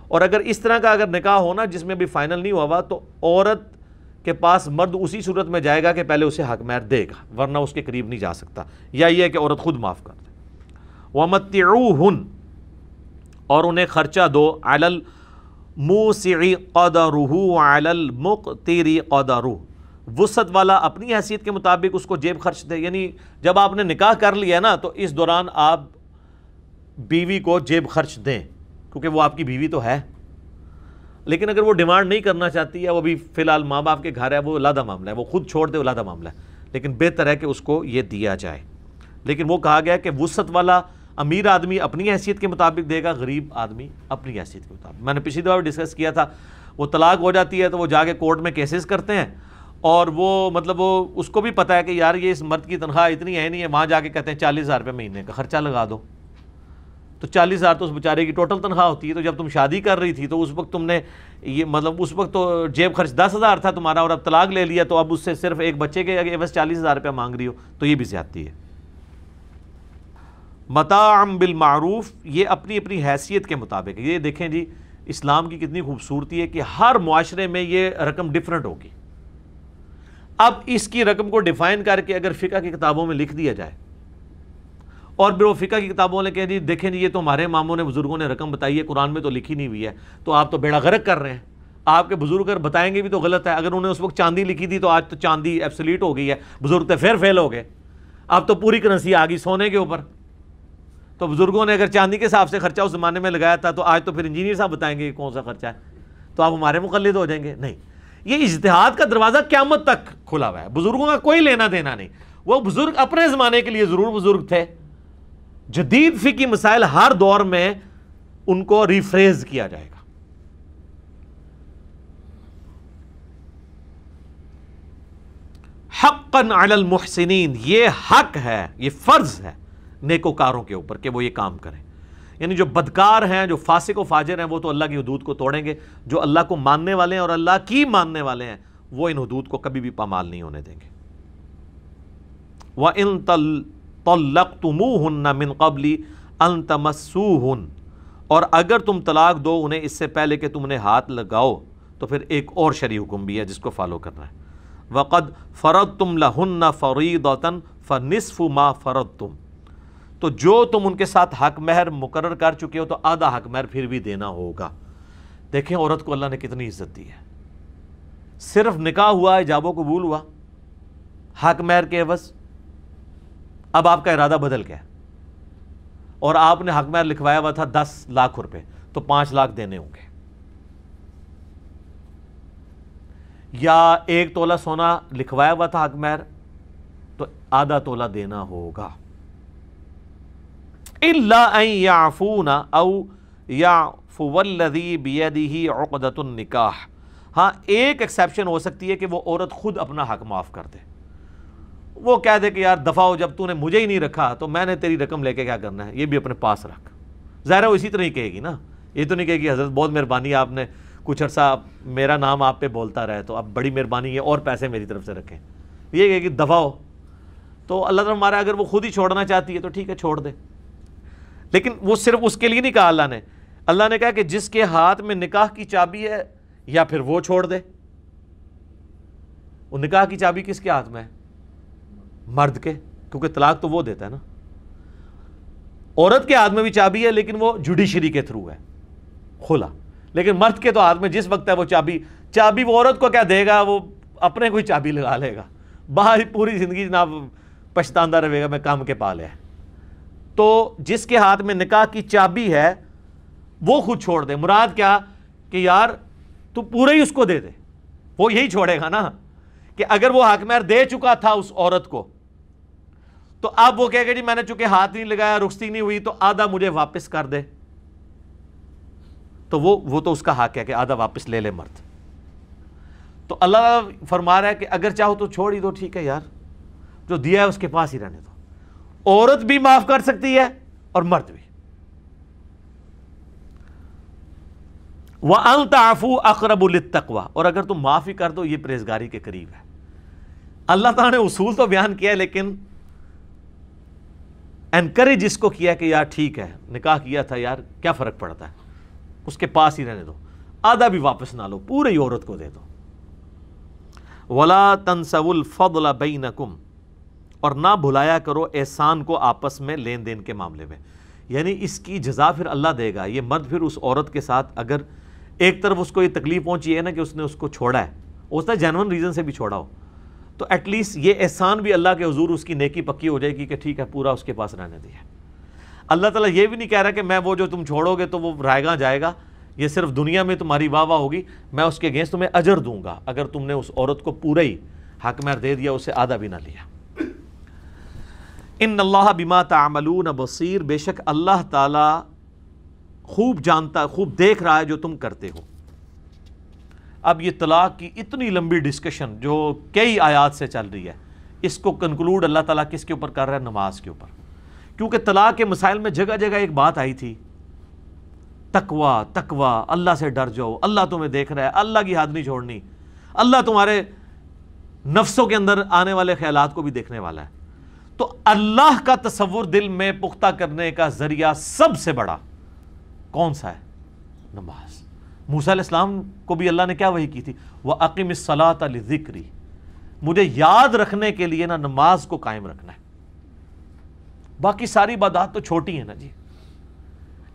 اور اگر اس طرح کا اگر نکاح ہونا جس میں بھی فائنل نہیں ہوا تو عورت کے پاس مرد اسی صورت میں جائے گا کہ پہلے اسے حق مہر دے گا، ورنہ اس کے قریب نہیں جا سکتا، یا یہ ہے کہ عورت خود معاف کر دے. وَمَتِّعُوهُنْ، اور انہیں خرچہ دو، عَلَى الْمُوسِعِ قَدَرُهُ وَعَلَى الْمُقْتِرِ قَدَرُهُ، وسعت والا اپنی حیثیت کے مطابق اس کو جیب خرچ دے. یعنی جب آپ نے نکاح کر لیا نا تو اس دوران آپ بیوی کو جیب خرچ دیں، کیونکہ وہ آپ کی بیوی تو ہے. لیکن اگر وہ ڈیمانڈ نہیں کرنا چاہتی ہے، وہ بھی فی الحال ماں باپ کے گھر ہے، وہ علیحدہ معاملہ ہے، وہ خود چھوڑ دے، علیحدہ معاملہ ہے، لیکن بہتر ہے کہ اس کو یہ دیا جائے. لیکن وہ کہا گیا کہ وسعت والا امیر آدمی اپنی حیثیت کے مطابق دے گا، غریب آدمی اپنی حیثیت کے مطابق. میں نے پچھلی دفعہ بھی ڈسکس کیا تھا، وہ طلاق ہو جاتی ہے تو وہ جا کے کورٹ میں کیسز کرتے ہیں، اور وہ مطلب وہ اس کو بھی پتہ ہے کہ یار یہ اس مرد کی تنخواہ اتنی ہے نہیں ہے، وہاں جا کے کہتے ہیں 40,000 روپے مہینے کا خرچہ لگا دو. تو 40,000 تو اس بیچارے کی ٹوٹل تنخواہ ہوتی ہے. تو جب تم شادی کر رہی تھی تو اس وقت تم نے یہ مطلب اس وقت تو جیب خرچ 10,000 تھا تمہارا، اور اب طلاق لے لیا تو اب اس سے صرف ایک بچے کے عوض 40,000 روپے مانگ رہی ہو، تو یہ بھی زیادتی ہے. متاعا بالمعروف، یہ اپنی اپنی حیثیت کے مطابق. یہ دیکھیں جی اسلام کی کتنی خوبصورتی ہے کہ ہر معاشرے میں یہ رقم ڈیفرنٹ ہوگی. اب اس کی رقم کو ڈیفائن کر کے اگر فقہ کی کتابوں میں لکھ دیا جائے، اور پھر وہ فقہ کی کتابوں نے کہہ دی دیکھیں جی یہ تو ہمارے اماموں نے بزرگوں نے رقم بتائی ہے، قرآن میں تو لکھی نہیں ہوئی ہے، تو آپ تو بیڑا غرق کر رہے ہیں. آپ کے بزرگ اگر بتائیں گے بھی تو غلط ہے. اگر انہوں نے اس وقت چاندی لکھی تھی تو آج تو چاندی ایبسلیٹ ہو گئی ہے، بزرگ تو پھر فیل ہو گئے، اب تو پوری کرنسی آ گئی سونے کے اوپر. تو بزرگوں نے اگر چاندی کے حساب سے خرچہ اس زمانے میں لگایا تھا تو آج تو پھر انجینئر صاحب بتائیں گے کہ کون سا خرچہ ہے، تو آپ ہمارے مقلد ہو جائیں گے. نہیں، یہ اجتہاد کا دروازہ قیامت تک کھلا ہوا ہے، بزرگوں کا کوئی لینا دینا نہیں. وہ بزرگ اپنے زمانے کے لیے ضرور بزرگ تھے، جدید فقہی مسائل ہر دور میں ان کو ریفریز کیا جائے گا. حقا علی المحسنین، یہ حق ہے، یہ فرض ہے نیکوکاروں کے اوپر کہ وہ یہ کام کریں. یعنی جو بدکار ہیں، جو فاسق و فاجر ہیں، وہ تو اللہ کی حدود کو توڑیں گے. جو اللہ کو ماننے والے ہیں اور اللہ کی ماننے والے ہیں وہ ان حدود کو کبھی بھی پامال نہیں ہونے دیں گے. وَإِن طَلَّقْتُمُوهُنَّ مِن قَبْلِ أَن تَمَسُّوهُنَّ، اور اگر تم طلاق دو انہیں اس سے پہلے کہ تم انہیں ہاتھ لگاؤ، تو پھر ایک اور شرعی حکم بھی ہے جس کو فالو کرنا ہے. وَقَدْ فَرَضْتُمْ لَهُنَّ فَرِيضَةً فَنِصْفُ مَا فَرَضْتُمْ، تو جو تم ان کے ساتھ حق مہر مقرر کر چکے ہو تو آدھا حق مہر پھر بھی دینا ہوگا. دیکھیں عورت کو اللہ نے کتنی عزت دی ہے. صرف نکاح ہوا، ایجاب و قبول ہوا، حق مہر کے عوض اب آپ کا ارادہ بدل گیا اور آپ نے حق مہر لکھوایا ہوا تھا 10 لاکھ روپے، تو 5 لاکھ دینے ہوں گے. یا 1 تولہ سونا لکھوایا ہوا تھا حق مہر، تو آدھا تولہ دینا ہوگا. الا ان يعفون او يعفو الذي بيده عقدة النکاح، ہاں ایک ایکسیپشن ہو سکتی ہے کہ وہ عورت خود اپنا حق معاف کر دے. وہ کہہ دے کہ یار دفعہ ہو، جب تو نے مجھے ہی نہیں رکھا تو میں نے تیری رقم لے کے کیا کرنا ہے، یہ بھی اپنے پاس رکھ. ظاہر ہے وہ اسی طرح ہی کہے گی نا، یہ تو نہیں کہے گی حضرت بہت مہربانی آپ نے کچھ عرصہ میرا نام آپ پہ بولتا رہے تو اب بڑی مہربانی ہے اور پیسے میری طرف سے رکھیں. یہ کہے گی دفعہ ہو. تو اللہ تعالیٰ ہمارا اگر وہ خود ہی چھوڑنا چاہتی ہے تو ٹھیک ہے چھوڑ دے. لیکن وہ صرف اس کے لیے نہیں کہا اللہ نے کہا کہ جس کے ہاتھ میں نکاح کی چابی ہے یا پھر وہ چھوڑ دے. وہ نکاح کی چابی کس کے ہاتھ میں ہے؟ مرد کے، کیونکہ طلاق تو وہ دیتا ہے نا. عورت کے ہاتھ میں بھی چابی ہے لیکن وہ جوڈیشری کے تھرو ہے، کھلا. لیکن مرد کے تو ہاتھ میں جس وقت ہے وہ چابی وہ عورت کو کیا دے گا، وہ اپنے کوئی چابی لگا لے گا، باہر پوری زندگی جناب پچھتاندہ رہے گا میں کام کے پا لیا. تو جس کے ہاتھ میں نکاح کی چابی ہے وہ خود چھوڑ دے. مراد کیا کہ یار تو پورے ہی اس کو دے دے، وہ یہی چھوڑے گا نا. کہ اگر وہ حق مہر دے چکا تھا اس عورت کو تو اب وہ کہے گا جی میں نے چونکہ ہاتھ نہیں لگایا، رخصتی نہیں ہوئی، تو آدھا مجھے واپس کر دے. تو وہ تو اس کا حق ہے کہ آدھا واپس لے لے مرد. تو اللہ فرما رہا ہے کہ اگر چاہو تو چھوڑ ہی دو، ٹھیک ہے یار جو دیا ہے اس کے پاس ہی رہنے دو. عورت بھی معاف کر سکتی ہے اور مرد بھی. وَأَن تَعْفُوا أَقْرَبُ لِلتَّقْوَىٰ، اور اگر تم معافی کر دو یہ پرہیزگاری کے قریب ہے۔ اللہ تعالیٰ نے اصول تو بیان کیا ہے، لیکن انکریج اس کو کیا کہ یار ٹھیک ہے، نکاح کیا تھا یار، کیا فرق پڑتا ہے، اس کے پاس ہی رہنے دو، آدھا بھی واپس نہ لو، پوری عورت کو دے دو۔ وَلَا تَنْسَوُا الْفَضْلَ بَيْنَكُمْ، اور نہ بھلایا کرو احسان کو آپس میں لین دین کے معاملے میں، یعنی اس کی جزا پھر اللہ دے گا۔ یہ مرد پھر اس عورت کے ساتھ اگر ایک طرف اس کو یہ تکلیف پہنچی ہے نا کہ اس نے اس کو چھوڑا ہے، اس نے جینون ریزن سے بھی چھوڑا ہو، تو ایٹ لیسٹ یہ احسان بھی اللہ کے حضور اس کی نیکی پکی ہو جائے گی کہ ٹھیک ہے پورا اس کے پاس رہنے دیا۔ اللہ تعالیٰ یہ بھی نہیں کہہ رہا کہ میں وہ جو تم چھوڑو گے تو وہ رائے گاں جائے گا، یہ صرف دنیا میں تمہاری واہ واہ ہوگی، میں اس کے اگینسٹ تمہیں اجر دوں گا اگر تم نے اس عورت کو پورا ہی حق مہر دے دیا، اسے آدھا بھی نہ لیا۔ ان اللہ بما تعملون بصیر، بے شک اللہ تعالیٰ خوب جانتا، خوب دیکھ رہا ہے جو تم کرتے ہو۔ اب یہ طلاق کی اتنی لمبی ڈسکشن جو کئی آیات سے چل رہی ہے، اس کو کنکلوڈ اللہ تعالیٰ کس کے اوپر کر رہا ہے؟ نماز کے اوپر، کیونکہ طلاق کے مسائل میں جگہ جگہ ایک بات آئی تھی، تقوی، تقوی، اللہ سے ڈر جاؤ، اللہ تمہیں دیکھ رہا ہے، اللہ کی حد نہیں چھوڑنی، اللہ تمہارے نفسوں کے اندر آنے والے خیالات کو بھی دیکھنے والا ہے۔ تو اللہ کا تصور دل میں پختہ کرنے کا ذریعہ سب سے بڑا کون سا ہے؟ نماز۔ موسیٰ علیہ السلام کو بھی اللہ نے کیا وحی کی تھی؟ وَأَقِمِ الصَّلَاةَ لِذِكْرِي، مجھے یاد رکھنے کے لیے نا نماز کو قائم رکھنا ہے۔ باقی ساری عبادات تو چھوٹی ہیں نا جی،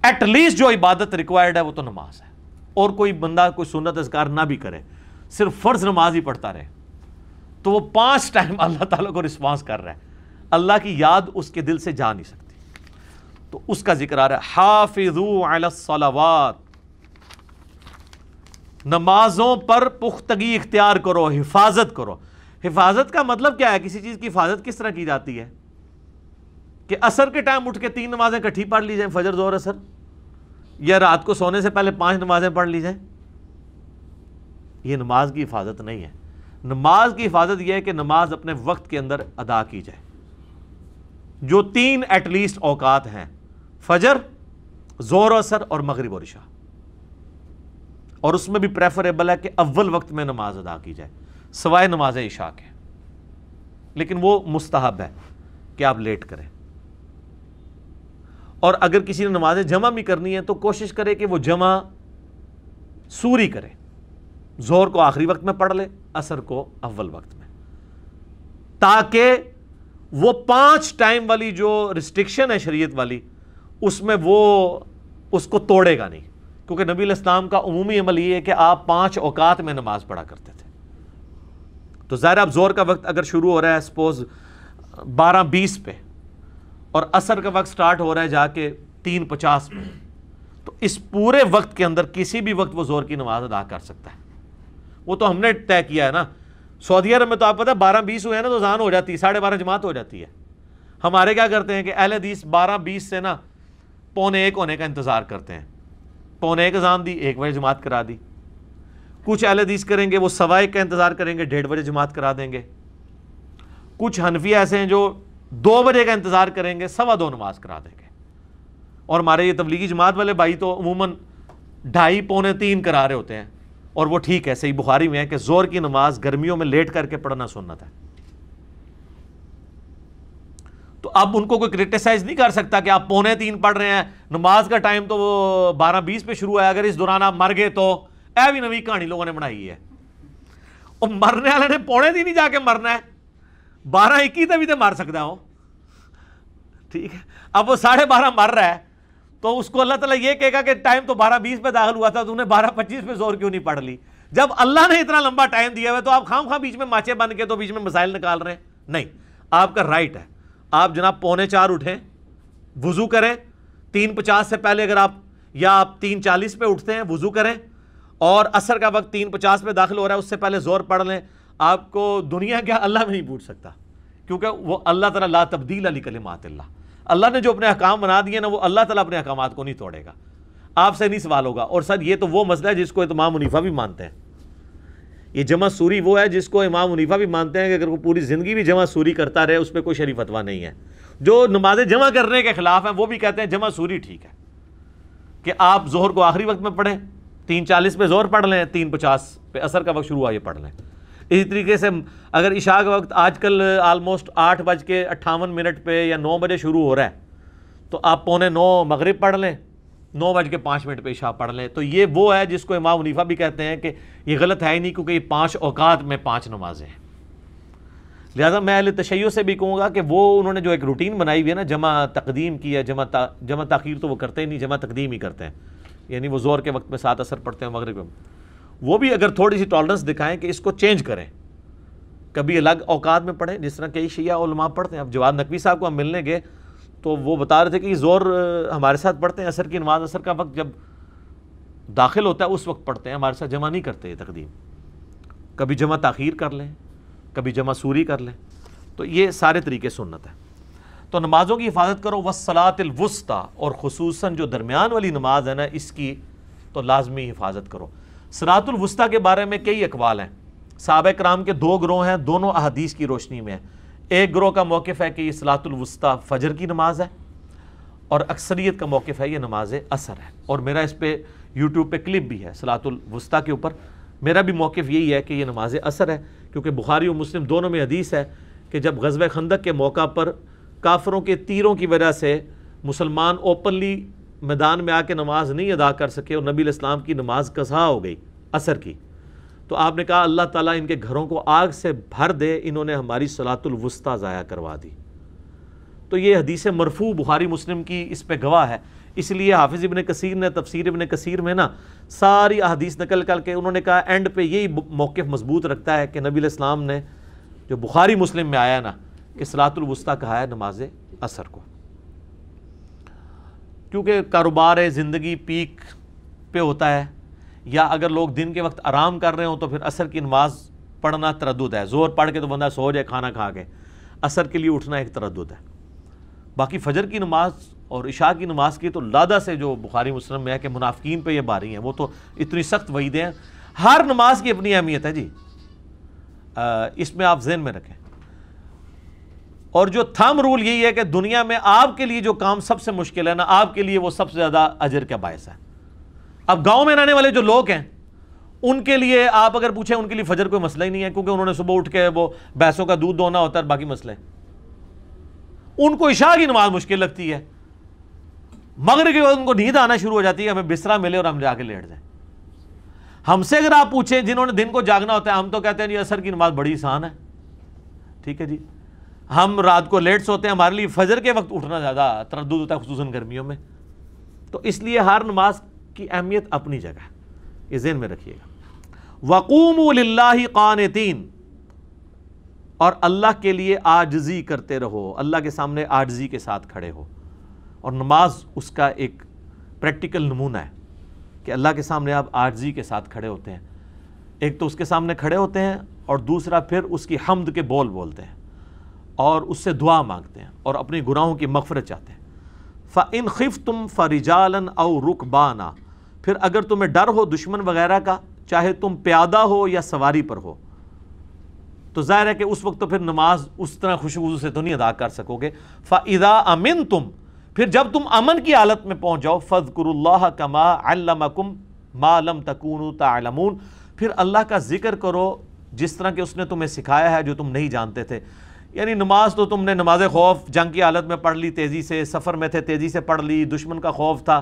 ایٹ لیسٹ جو عبادت ریکوائرڈ ہے وہ تو نماز ہے، اور کوئی بندہ کوئی سنت اذکار نہ بھی کرے، صرف فرض نماز ہی پڑھتا رہے، تو وہ 5 ٹائم اللہ تعالیٰ کو رسپانس کر رہا ہے، اللہ کی یاد اس کے دل سے جا نہیں سکتی۔ تو اس کا ذکر آ رہا ہے، حافظوا علی الصلوات، نمازوں پر پختگی اختیار کرو، حفاظت کرو۔ حفاظت کا مطلب کیا ہے؟ کسی چیز کی حفاظت کس طرح کی جاتی ہے؟ کہ عصر کے ٹائم اٹھ کے 3 نمازیں اکٹھی پڑھ لی جائیں، فجر ظہر عصر، یا رات کو سونے سے پہلے 5 نمازیں پڑھ لی جائیں؟ یہ نماز کی حفاظت نہیں ہے۔ نماز کی حفاظت یہ ہے کہ نماز اپنے وقت کے اندر ادا کی جائے، جو 3 ایٹ لیسٹ اوقات ہیں، فجر، ظہر و عصر اور مغرب اور عشاء، اور اس میں بھی پریفریبل ہے کہ اول وقت میں نماز ادا کی جائے سوائے نماز عشاء کے، لیکن وہ مستحب ہے کہ آپ لیٹ کریں۔ اور اگر کسی نے نمازیں جمع بھی کرنی ہے تو کوشش کرے کہ وہ جمع سوری کرے، ظہر کو آخری وقت میں پڑھ لے، عصر کو اول وقت میں، تاکہ وہ 5 ٹائم والی جو ریسٹرکشن ہے شریعت والی، اس میں وہ اس کو توڑے گا نہیں، کیونکہ نبی علیہ السلام کا عمومی عمل یہ ہے کہ آپ 5 اوقات میں نماز پڑھا کرتے تھے۔ تو ظاہر اب ظہر کا وقت اگر شروع ہو رہا ہے سپوز 12:20 پہ، اور عصر کا وقت سٹارٹ ہو رہا ہے جا کے 3:50 پہ، تو اس پورے وقت کے اندر کسی بھی وقت وہ ظہر کی نماز ادا کر سکتا ہے۔ وہ تو ہم نے طے کیا ہے نا، سعودی عرب میں تو آپ پتہ 12:20 ہوئے ہیں نا تو اذان ہو جاتی ہے، 12:30 جماعت ہو جاتی ہے۔ ہمارے کیا کرتے ہیں کہ اہل حدیث 12:20 سے نا 12:45 ہونے کا انتظار کرتے ہیں، 12:45 اذان دی، 1 بجے جماعت کرا دی۔ کچھ اہل حدیث کریں گے وہ 1:15 کا انتظار کریں گے، 1:30 بجے جماعت کرا دیں گے۔ کچھ حنفی ایسے ہیں جو 2 بجے کا انتظار کریں گے، 2:15 نماز کرا دیں گے۔ اور ہمارے یہ تبلیغی جماعت والے بھائی تو عموماً 2:30 پونے 3 کرا رہے ہوتے ہیں، اور وہ ٹھیک ہے، صحیح بخاری میں ہے کہ ظہر کی نماز گرمیوں میں لیٹ کر کے پڑھنا سنت ہے۔ تو اب ان کو کوئی کرٹیسائز نہیں کر سکتا کہ آپ 2:45 پڑھ رہے ہیں، نماز کا ٹائم تو وہ 12:20 پہ شروع ہے، اگر اس دوران آپ مر گئے تو اے بھی نوی کہانی لوگوں نے بنائی ہے۔ اور مرنے والے نے 2:45 نہیں جا کے مرنا ہے، 12:21 تک بھی تو مر سکتا ہو، ٹھیک ہے۔ اب وہ 12:30 مر رہا ہے تو اس کو اللہ تعالیٰ یہ کہے گا کہ ٹائم تو 12:20 پہ داخل ہوا تھا، تو انہیں 12:25 پہ ظہر کیوں نہیں پڑھ لی؟ جب اللہ نے اتنا لمبا ٹائم دیا ہوا تو آپ خام خواہ بیچ میں ماچے بن کے تو بیچ میں مسائل نکال رہے ہیں؟ نہیں، آپ کا رائٹ ہے، آپ جناب 3:45 اٹھیں، وضو کریں، 3:50 سے پہلے اگر آپ، یا آپ 3:40 پہ اٹھتے ہیں وضو کریں، اور عصر کا وقت 3:50 پہ داخل ہو رہا ہے اس سے پہلے ظہر پڑھ لیں۔ آپ کو دنیا کیا اللہ میں نہیں پوچھ سکتا، کیونکہ وہ اللہ تعالیٰ لا تبدیل لکلمات اللہ، اللہ نے جو اپنے احکام بنا دیے نا وہ اللہ تعالیٰ اپنے احکامات کو نہیں توڑے گا، آپ سے نہیں سوال ہوگا۔ اور سر یہ تو وہ مسئلہ ہے جس کو امام حنیفہ بھی مانتے ہیں، یہ جمع سوری وہ ہے جس کو امام حنیفہ بھی مانتے ہیں کہ اگر وہ پوری زندگی بھی جمع سوری کرتا رہے اس پہ کوئی شرعی فتویٰ نہیں ہے۔ جو نمازیں جمع کرنے کے خلاف ہیں وہ بھی کہتے ہیں جمع سوری ٹھیک ہے، کہ آپ ظہر کو آخری وقت میں پڑھیں، 3:40 پہ ظہر پڑھ لیں، 3:50 پہ عصر کا وقت شروع ہوا یہ پڑھ لیں۔ اسی طریقے سے اگر عشاء کا وقت آج کل آلموسٹ 8:58 پہ یا 9 بجے شروع ہو رہا ہے تو آپ 8:45 مغرب پڑھ لیں، 9:05 پہ عشاء پڑھ لیں۔ تو یہ وہ ہے جس کو امام حنیفہ بھی کہتے ہیں کہ یہ غلط ہے ہی نہیں، کیونکہ یہ 5 اوقات میں 5 نمازیں ہیں۔ لہٰذا میں اہل تشیع سے بھی کہوں گا کہ وہ انہوں نے جو ایک روٹین بنائی ہوئی ہے نا، جمع تقدیم کی ہے، جمع تاخیر تو وہ کرتے ہی نہیں، جمع تقدیم ہی کرتے ہیں، یعنی وہ ظہر کے وقت میں 7 عصر پڑھتے ہیں، مغرب میں، وہ بھی اگر تھوڑی سی ٹالرنس دکھائیں کہ اس کو چینج کریں، کبھی الگ اوقات میں پڑھیں، جس طرح کئی شیعہ علماء پڑھتے ہیں۔ اب جواد نقوی صاحب کو ہم ملنے گئے تو وہ بتا رہے تھے کہ ظہر ہمارے ساتھ پڑھتے ہیں، عصر کی نماز عصر کا وقت جب داخل ہوتا ہے اس وقت پڑھتے ہیں، ہمارے ساتھ جمع نہیں کرتے یہ تقدیم، کبھی جمع تاخیر کر لیں، کبھی جمع سوری کر لیں، تو یہ سارے طریقے سنت ہے۔ تو نمازوں کی حفاظت کرو، والصلاۃ الوسطیٰ، اور خصوصاً جو درمیان والی نماز ہے نا اس کی تو لازمی حفاظت کرو۔ صلاۃ الوسطیٰ کے بارے میں کئی اقوال ہیں، صحابہ کرام کے 2 گروہ ہیں، دونوں احادیث کی روشنی میں ہیں۔ ایک گروہ کا موقف ہے کہ یہ صلاۃ الوسطیٰ فجر کی نماز ہے، اور اکثریت کا موقف ہے یہ نماز عصر ہے، اور میرا اس پہ یوٹیوب پہ کلپ بھی ہے صلاۃ الوسطیٰ کے اوپر۔ میرا بھی موقف یہی ہے کہ یہ نماز عصر ہے، کیونکہ بخاری و مسلم دونوں میں حدیث ہے کہ جب غزوہ خندق کے موقع پر کافروں کے تیروں کی وجہ سے مسلمان اوپنلی میدان میں آ کے نماز نہیں ادا کر سکے اور نبی علیہ السلام کی نماز قضا ہو گئی عصر کی، تو آپ نے کہا اللہ تعالیٰ ان کے گھروں کو آگ سے بھر دے، انہوں نے ہماری صلاۃ الوسطیٰ ضائع کروا دی۔ تو یہ حدیث مرفوع بخاری مسلم کی اس پہ گواہ ہے، اس لیے حافظ ابن کثیر نے تفسیر ابن کثیر میں نا ساری احادیث نقل کر کے انہوں نے کہا اینڈ پہ یہی موقف مضبوط رکھتا ہے کہ نبی علیہ السلام نے جو بخاری مسلم میں آیا نا کہ صلاۃ الوسطیٰ کہا ہے نماز عصر کو، کیونکہ کاروبار زندگی پیک پہ ہوتا ہے، یا اگر لوگ دن کے وقت آرام کر رہے ہوں تو پھر عصر کی نماز پڑھنا تردد ہے، ظہر پڑھ کے تو بندہ سو جائے کھانا کھا کے، عصر کے لیے اٹھنا ایک تردد ہے۔ باقی فجر کی نماز اور عشاء کی نماز کی تو لادہ سے جو بخاری مسلم میں ہے کہ منافقین پہ یہ باری ہیں، وہ تو اتنی سخت وعیدیں ہیں۔ ہر نماز کی اپنی اہمیت ہے جی، اس میں آپ ذہن میں رکھیں۔ اور جو تھم رول یہی ہے کہ دنیا میں آپ کے لیے جو کام سب سے مشکل ہے نا، آپ کے لیے وہ سب سے زیادہ اجر کا باعث ہے۔ اب گاؤں میں رہنے والے جو لوگ ہیں ان کے لیے آپ اگر پوچھیں، ان کے لیے فجر کوئی مسئلہ ہی نہیں ہے، کیونکہ انہوں نے صبح اٹھ کے وہ بھینسوں کا دودھ دونا ہوتا ہے، باقی مسئلے ان کو عشاء کی نماز مشکل لگتی ہے، مغرب کے بعد ان کو نیند آنا شروع ہو جاتی ہے، ہمیں بسترا ملے اور ہم جا کے لیٹ جائیں۔ ہم سے اگر آپ پوچھیں جنہوں نے دن کو جاگنا ہوتا ہے، ہم تو کہتے ہیں جی عصر کی نماز بڑی آسان ہے، ٹھیک ہے جی، ہم رات کو لیٹ سوتے ہیں، ہمارے لیے فجر کے وقت اٹھنا زیادہ تردد ہوتا ہے، خصوصاً گرمیوں میں۔ تو اس لیے ہر نماز کی اہمیت اپنی جگہ ہے، یہ ذہن میں رکھیے گا۔ وَقُومُوا لِلَّهِ قَانِتِينَ، اور اللہ کے لیے عاجزی کرتے رہو، اللہ کے سامنے عاجزی کے ساتھ کھڑے ہو، اور نماز اس کا ایک پریکٹیکل نمونہ ہے کہ اللہ کے سامنے آپ عاجزی کے ساتھ کھڑے ہوتے ہیں۔ ایک تو اس کے سامنے کھڑے ہوتے ہیں، اور دوسرا پھر اس کی حمد کے بول بولتے ہیں اور اس سے دعا مانگتے ہیں اور اپنی گناہوں کی مغفرت چاہتے ہیں۔ فَإِنْ خِفْتُمْ فَرِجَالًا أَوْ رُكْبَانًا، پھر اگر تمہیں ڈر ہو دشمن وغیرہ کا، چاہے تم پیادہ ہو یا سواری پر ہو، تو ظاہر ہے کہ اس وقت تو پھر نماز اس طرح خشوع سے تو نہیں ادا کر سکو گے۔ فَإِذَا أَمِنْتُمْ، پھر جب تم امن کی حالت میں پہنچ جاؤ، فَاذْكُرُوا اللَّهَ كَمَا عَلَّمَكُمْ مَا لَمْ تَكُونُوا تَعْلَمُونَ، پھر اللہ کا ذکر کرو جس طرح کہ اس نے تمہیں سکھایا ہے جو تم نہیں جانتے تھے۔ یعنی نماز تو تم نے نماز خوف جنگ کی حالت میں پڑھ لی، تیزی سے سفر میں تھے تیزی سے پڑھ لی، دشمن کا خوف تھا،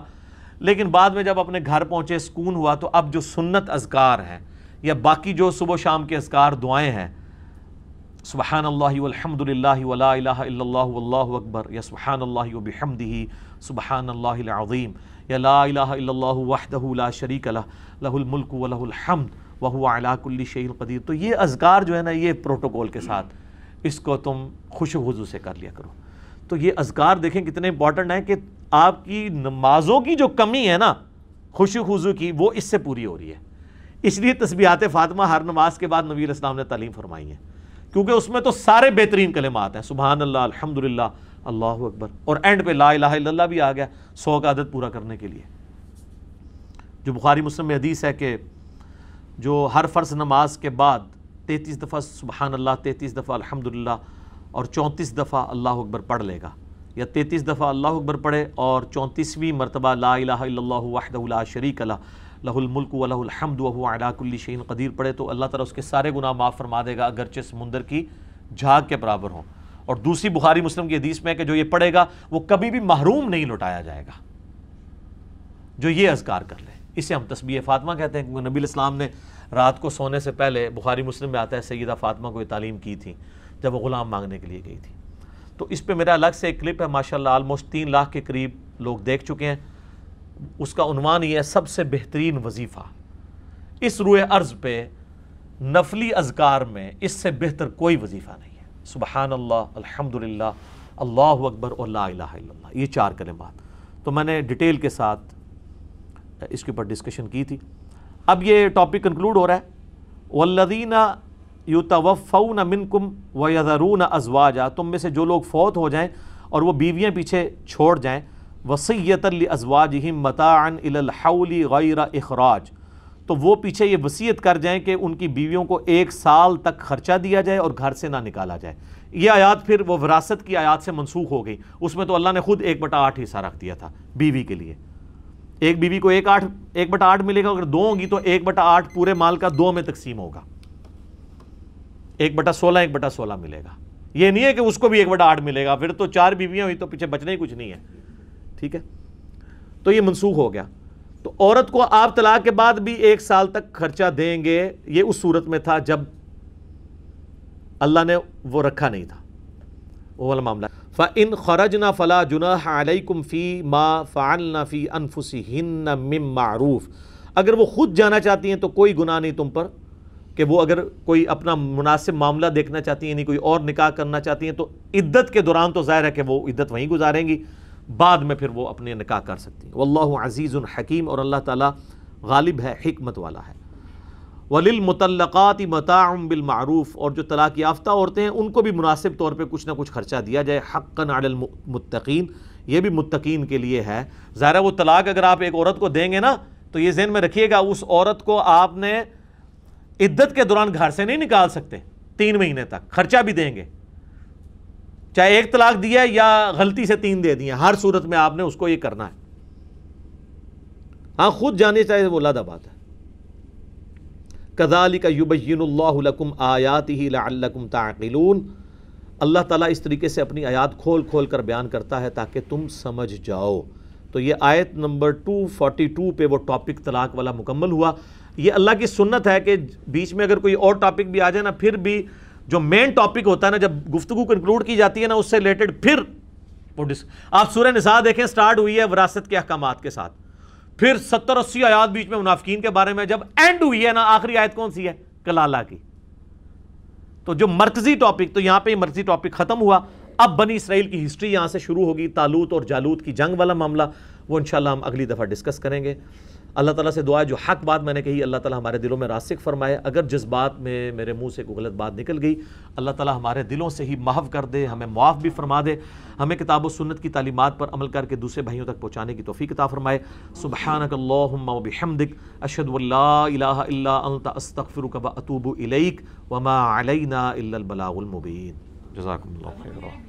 لیکن بعد میں جب اپنے گھر پہنچے سکون ہوا، تو اب جو سنت اذکار ہیں یا باقی جو صبح و شام کے اذکار دعائیں ہیں، سبحان اللہ والحمد للہ ولا الہ الا اللہ واللہ اکبر، یا سبحان اللہ وبحمدہ سبحان اللہ العظیم، یا لا الہ الا اللہ وحدہ لا شریک لہ لہ الملک ولہ الحمد وہو علی کل شیء قدیر، تو یہ اذکار جو ہے نا، یہ پروٹوکول کے ساتھ اس کو تم خوش و خضوع سے کر لیا کرو۔ تو یہ اذکار دیکھیں کتنے امپورٹنٹ ہیں کہ آپ کی نمازوں کی جو کمی ہے نا خوش و خضوع کی، وہ اس سے پوری ہو رہی ہے۔ اس لیے تسبیحات فاطمہ ہر نماز کے بعد نبی علیہ السلام نے تعلیم فرمائی ہے، کیونکہ اس میں تو سارے بہترین کلمات ہیں، سبحان اللہ، الحمدللہ، اللہ اکبر، اور اینڈ پہ لا الہ الا اللہ بھی آ گیا 100 کا عدد پورا کرنے کے لیے۔ جو بخاری مسلم میں حدیث ہے کہ جو ہر فرض نماز کے بعد 33 دفعہ سبحان اللہ، 33 دفعہ الحمدللہ اور 34 دفعہ اللہ اکبر پڑھ لے گا، یا 33 دفعہ اللہ اکبر پڑھے اور 34ویں مرتبہ لا الہ الا اللہ وحدہ لا شریک لہ لہ الملک و لہ الحمد وہو علی کل شیء قدیر پڑھے تو اللہ تعالیٰ اس کے سارے گناہ معاف فرما دے گا اگرچہ سمندر کی جھاگ کے برابر ہوں. اور دوسری بخاری مسلم کی حدیث میں کہ جو یہ پڑھے گا وہ کبھی بھی محروم نہیں لوٹایا جائے گا جو یہ اذکار کر لے. اسے ہم تسبیح فاطمہ کہتے ہیں کیونکہ نبی علیہ السلام نے رات کو سونے سے پہلے بخاری مسلم میں آتا ہے سیدہ فاطمہ کو یہ تعلیم کی تھی جب وہ غلام مانگنے کے لیے گئی تھی. تو اس پہ میرا الگ سے ایک کلپ ہے ماشاءاللہ آلموسٹ 3 لاکھ کے قریب لوگ دیکھ چکے ہیں. اس کا عنوان یہ ہے سب سے بہترین وظیفہ. اس روئے ارض پہ نفلی اذکار میں اس سے بہتر کوئی وظیفہ نہیں ہے. سبحان اللہ، الحمدللہ، اللہ اکبر اور لا الہ الا اللہ، یہ 4 کلمات. تو میں نے ڈیٹیل کے ساتھ اس کے اوپر ڈسکشن کی تھی. اب یہ ٹاپک کنکلوڈ ہو رہا ہے. والذین یتوفون منکم ویذرون ازواجا، تم میں سے جو لوگ فوت ہو جائیں اور وہ بیویاں پیچھے چھوڑ جائیں، وصیۃ لازواجہم متاعا الی الحول غیر اخراج، تو وہ پیچھے یہ وصیت کر جائیں کہ ان کی بیویوں کو 1 سال تک خرچہ دیا جائے اور گھر سے نہ نکالا جائے. یہ آیات پھر وہ وراثت کی آیات سے منسوخ ہو گئی. اس میں تو اللہ نے خود 1/8 حصہ رکھ دیا تھا بیوی کے لیے. ایک بیوی کو 1/8 ملے گا، اگر 2 ہوں گی تو 1/8 پورے مال کا 2 میں تقسیم ہوگا. 1/16 1/16 ملے گا. یہ نہیں ہے کہ اس کو بھی 1/8 ملے گا، پھر تو 4 بیویاں ہوئی تو پیچھے بچنا ہی کچھ نہیں ہے. ٹھیک ہے، تو یہ منسوخ ہو گیا. تو عورت کو آپ طلاق کے بعد بھی 1 سال تک خرچہ دیں گے. یہ اس صورت میں تھا جب اللہ نے وہ رکھا نہیں تھا، وہ والا معاملہ. فَإِنْ خَرَجْنَا فَلَا جُنَاحَ عَلَيْكُمْ فِي مَا فَعَلْنَا فِي أَنفُسِهِنَّ مِن مَّعْرُوف، اگر وہ خود جانا چاہتی ہیں تو کوئی گناہ نہیں تم پر کہ وہ اگر کوئی اپنا مناسب معاملہ دیکھنا چاہتی ہیں، یعنی کوئی اور نکاح کرنا چاہتی ہیں تو عدت کے دوران تو ظاہر ہے کہ وہ عدت وہیں گزاریں گی، بعد میں پھر وہ اپنے نکاح کر سکتی ہیں. واللہ عزیز حکیم، اور اللہ تعالیٰ غالب ہے، حکمت والا ہے. وَلِلْمُطَلَّقَاتِ مَتَاعٌ بِالْمَعْرُوف، اور جو طلاق یافتہ عورتیں ہیں ان کو بھی مناسب طور پہ کچھ نہ کچھ خرچہ دیا جائے. حقاً علی المتقین، یہ بھی متقین کے لیے ہے. ظاہر ہے وہ طلاق اگر آپ ایک عورت کو دیں گے نا تو یہ ذہن میں رکھیے گا اس عورت کو آپ نے عدت کے دوران گھر سے نہیں نکال سکتے. 3 مہینے تک خرچہ بھی دیں گے، چاہے 1 طلاق دیا یا غلطی سے 3 دے دیا، ہر صورت میں آپ نے اس کو یہ کرنا ہے. ہاں خود جانے چاہے وہ علیحدہ بات ہے. کذالک یبین اللہ لکم آیاتہ لعلکم تعقلون، اللہ تعالیٰ اس طریقے سے اپنی آیات کھول کھول کر بیان کرتا ہے تاکہ تم سمجھ جاؤ. تو یہ آیت نمبر 242 پہ وہ ٹاپک طلاق والا مکمل ہوا. یہ اللہ کی سنت ہے کہ بیچ میں اگر کوئی اور ٹاپک بھی آ جائے نا، پھر بھی جو مین ٹاپک ہوتا ہے نا، جب گفتگو کنکلوڈ کی جاتی ہے نا، اس سے ریلیٹڈ پھر وہ آپ سورہ نساء دیکھیں، سٹارٹ ہوئی ہے وراثت کے احکامات کے ساتھ، پھر 70-80 آیات بیچ میں منافقین کے بارے میں، جب اینڈ ہوئی ہے نا آخری آیت کون سی ہے؟ کلالہ کی. تو جو مرکزی ٹاپک، تو یہاں پہ یہ مرکزی ٹاپک ختم ہوا. اب بنی اسرائیل کی ہسٹری یہاں سے شروع ہوگی. طالوت اور جالوت کی جنگ والا معاملہ وہ انشاءاللہ ہم اگلی دفعہ ڈسکس کریں گے. اللہ تعالیٰ سے دعا ہے جو حق بات میں نے کہی اللہ تعالیٰ ہمارے دلوں میں راسخ فرمائے. اگر جذبات میں میرے منہ سے کوئی غلط بات نکل گئی اللہ تعالیٰ ہمارے دلوں سے ہی محو کر دے، ہمیں معاف بھی فرما دے، ہمیں کتاب و سنت کی تعلیمات پر عمل کر کے دوسرے بھائیوں تک پہنچانے کی توفیق عطا فرمائے. سبحانک اللہم و بحمدک، اشہد ان لا الہ الا انت، استغفرک و اتوب الیک، وما علینا الا البلاغ المبین. جزاکم اللہ خیرا.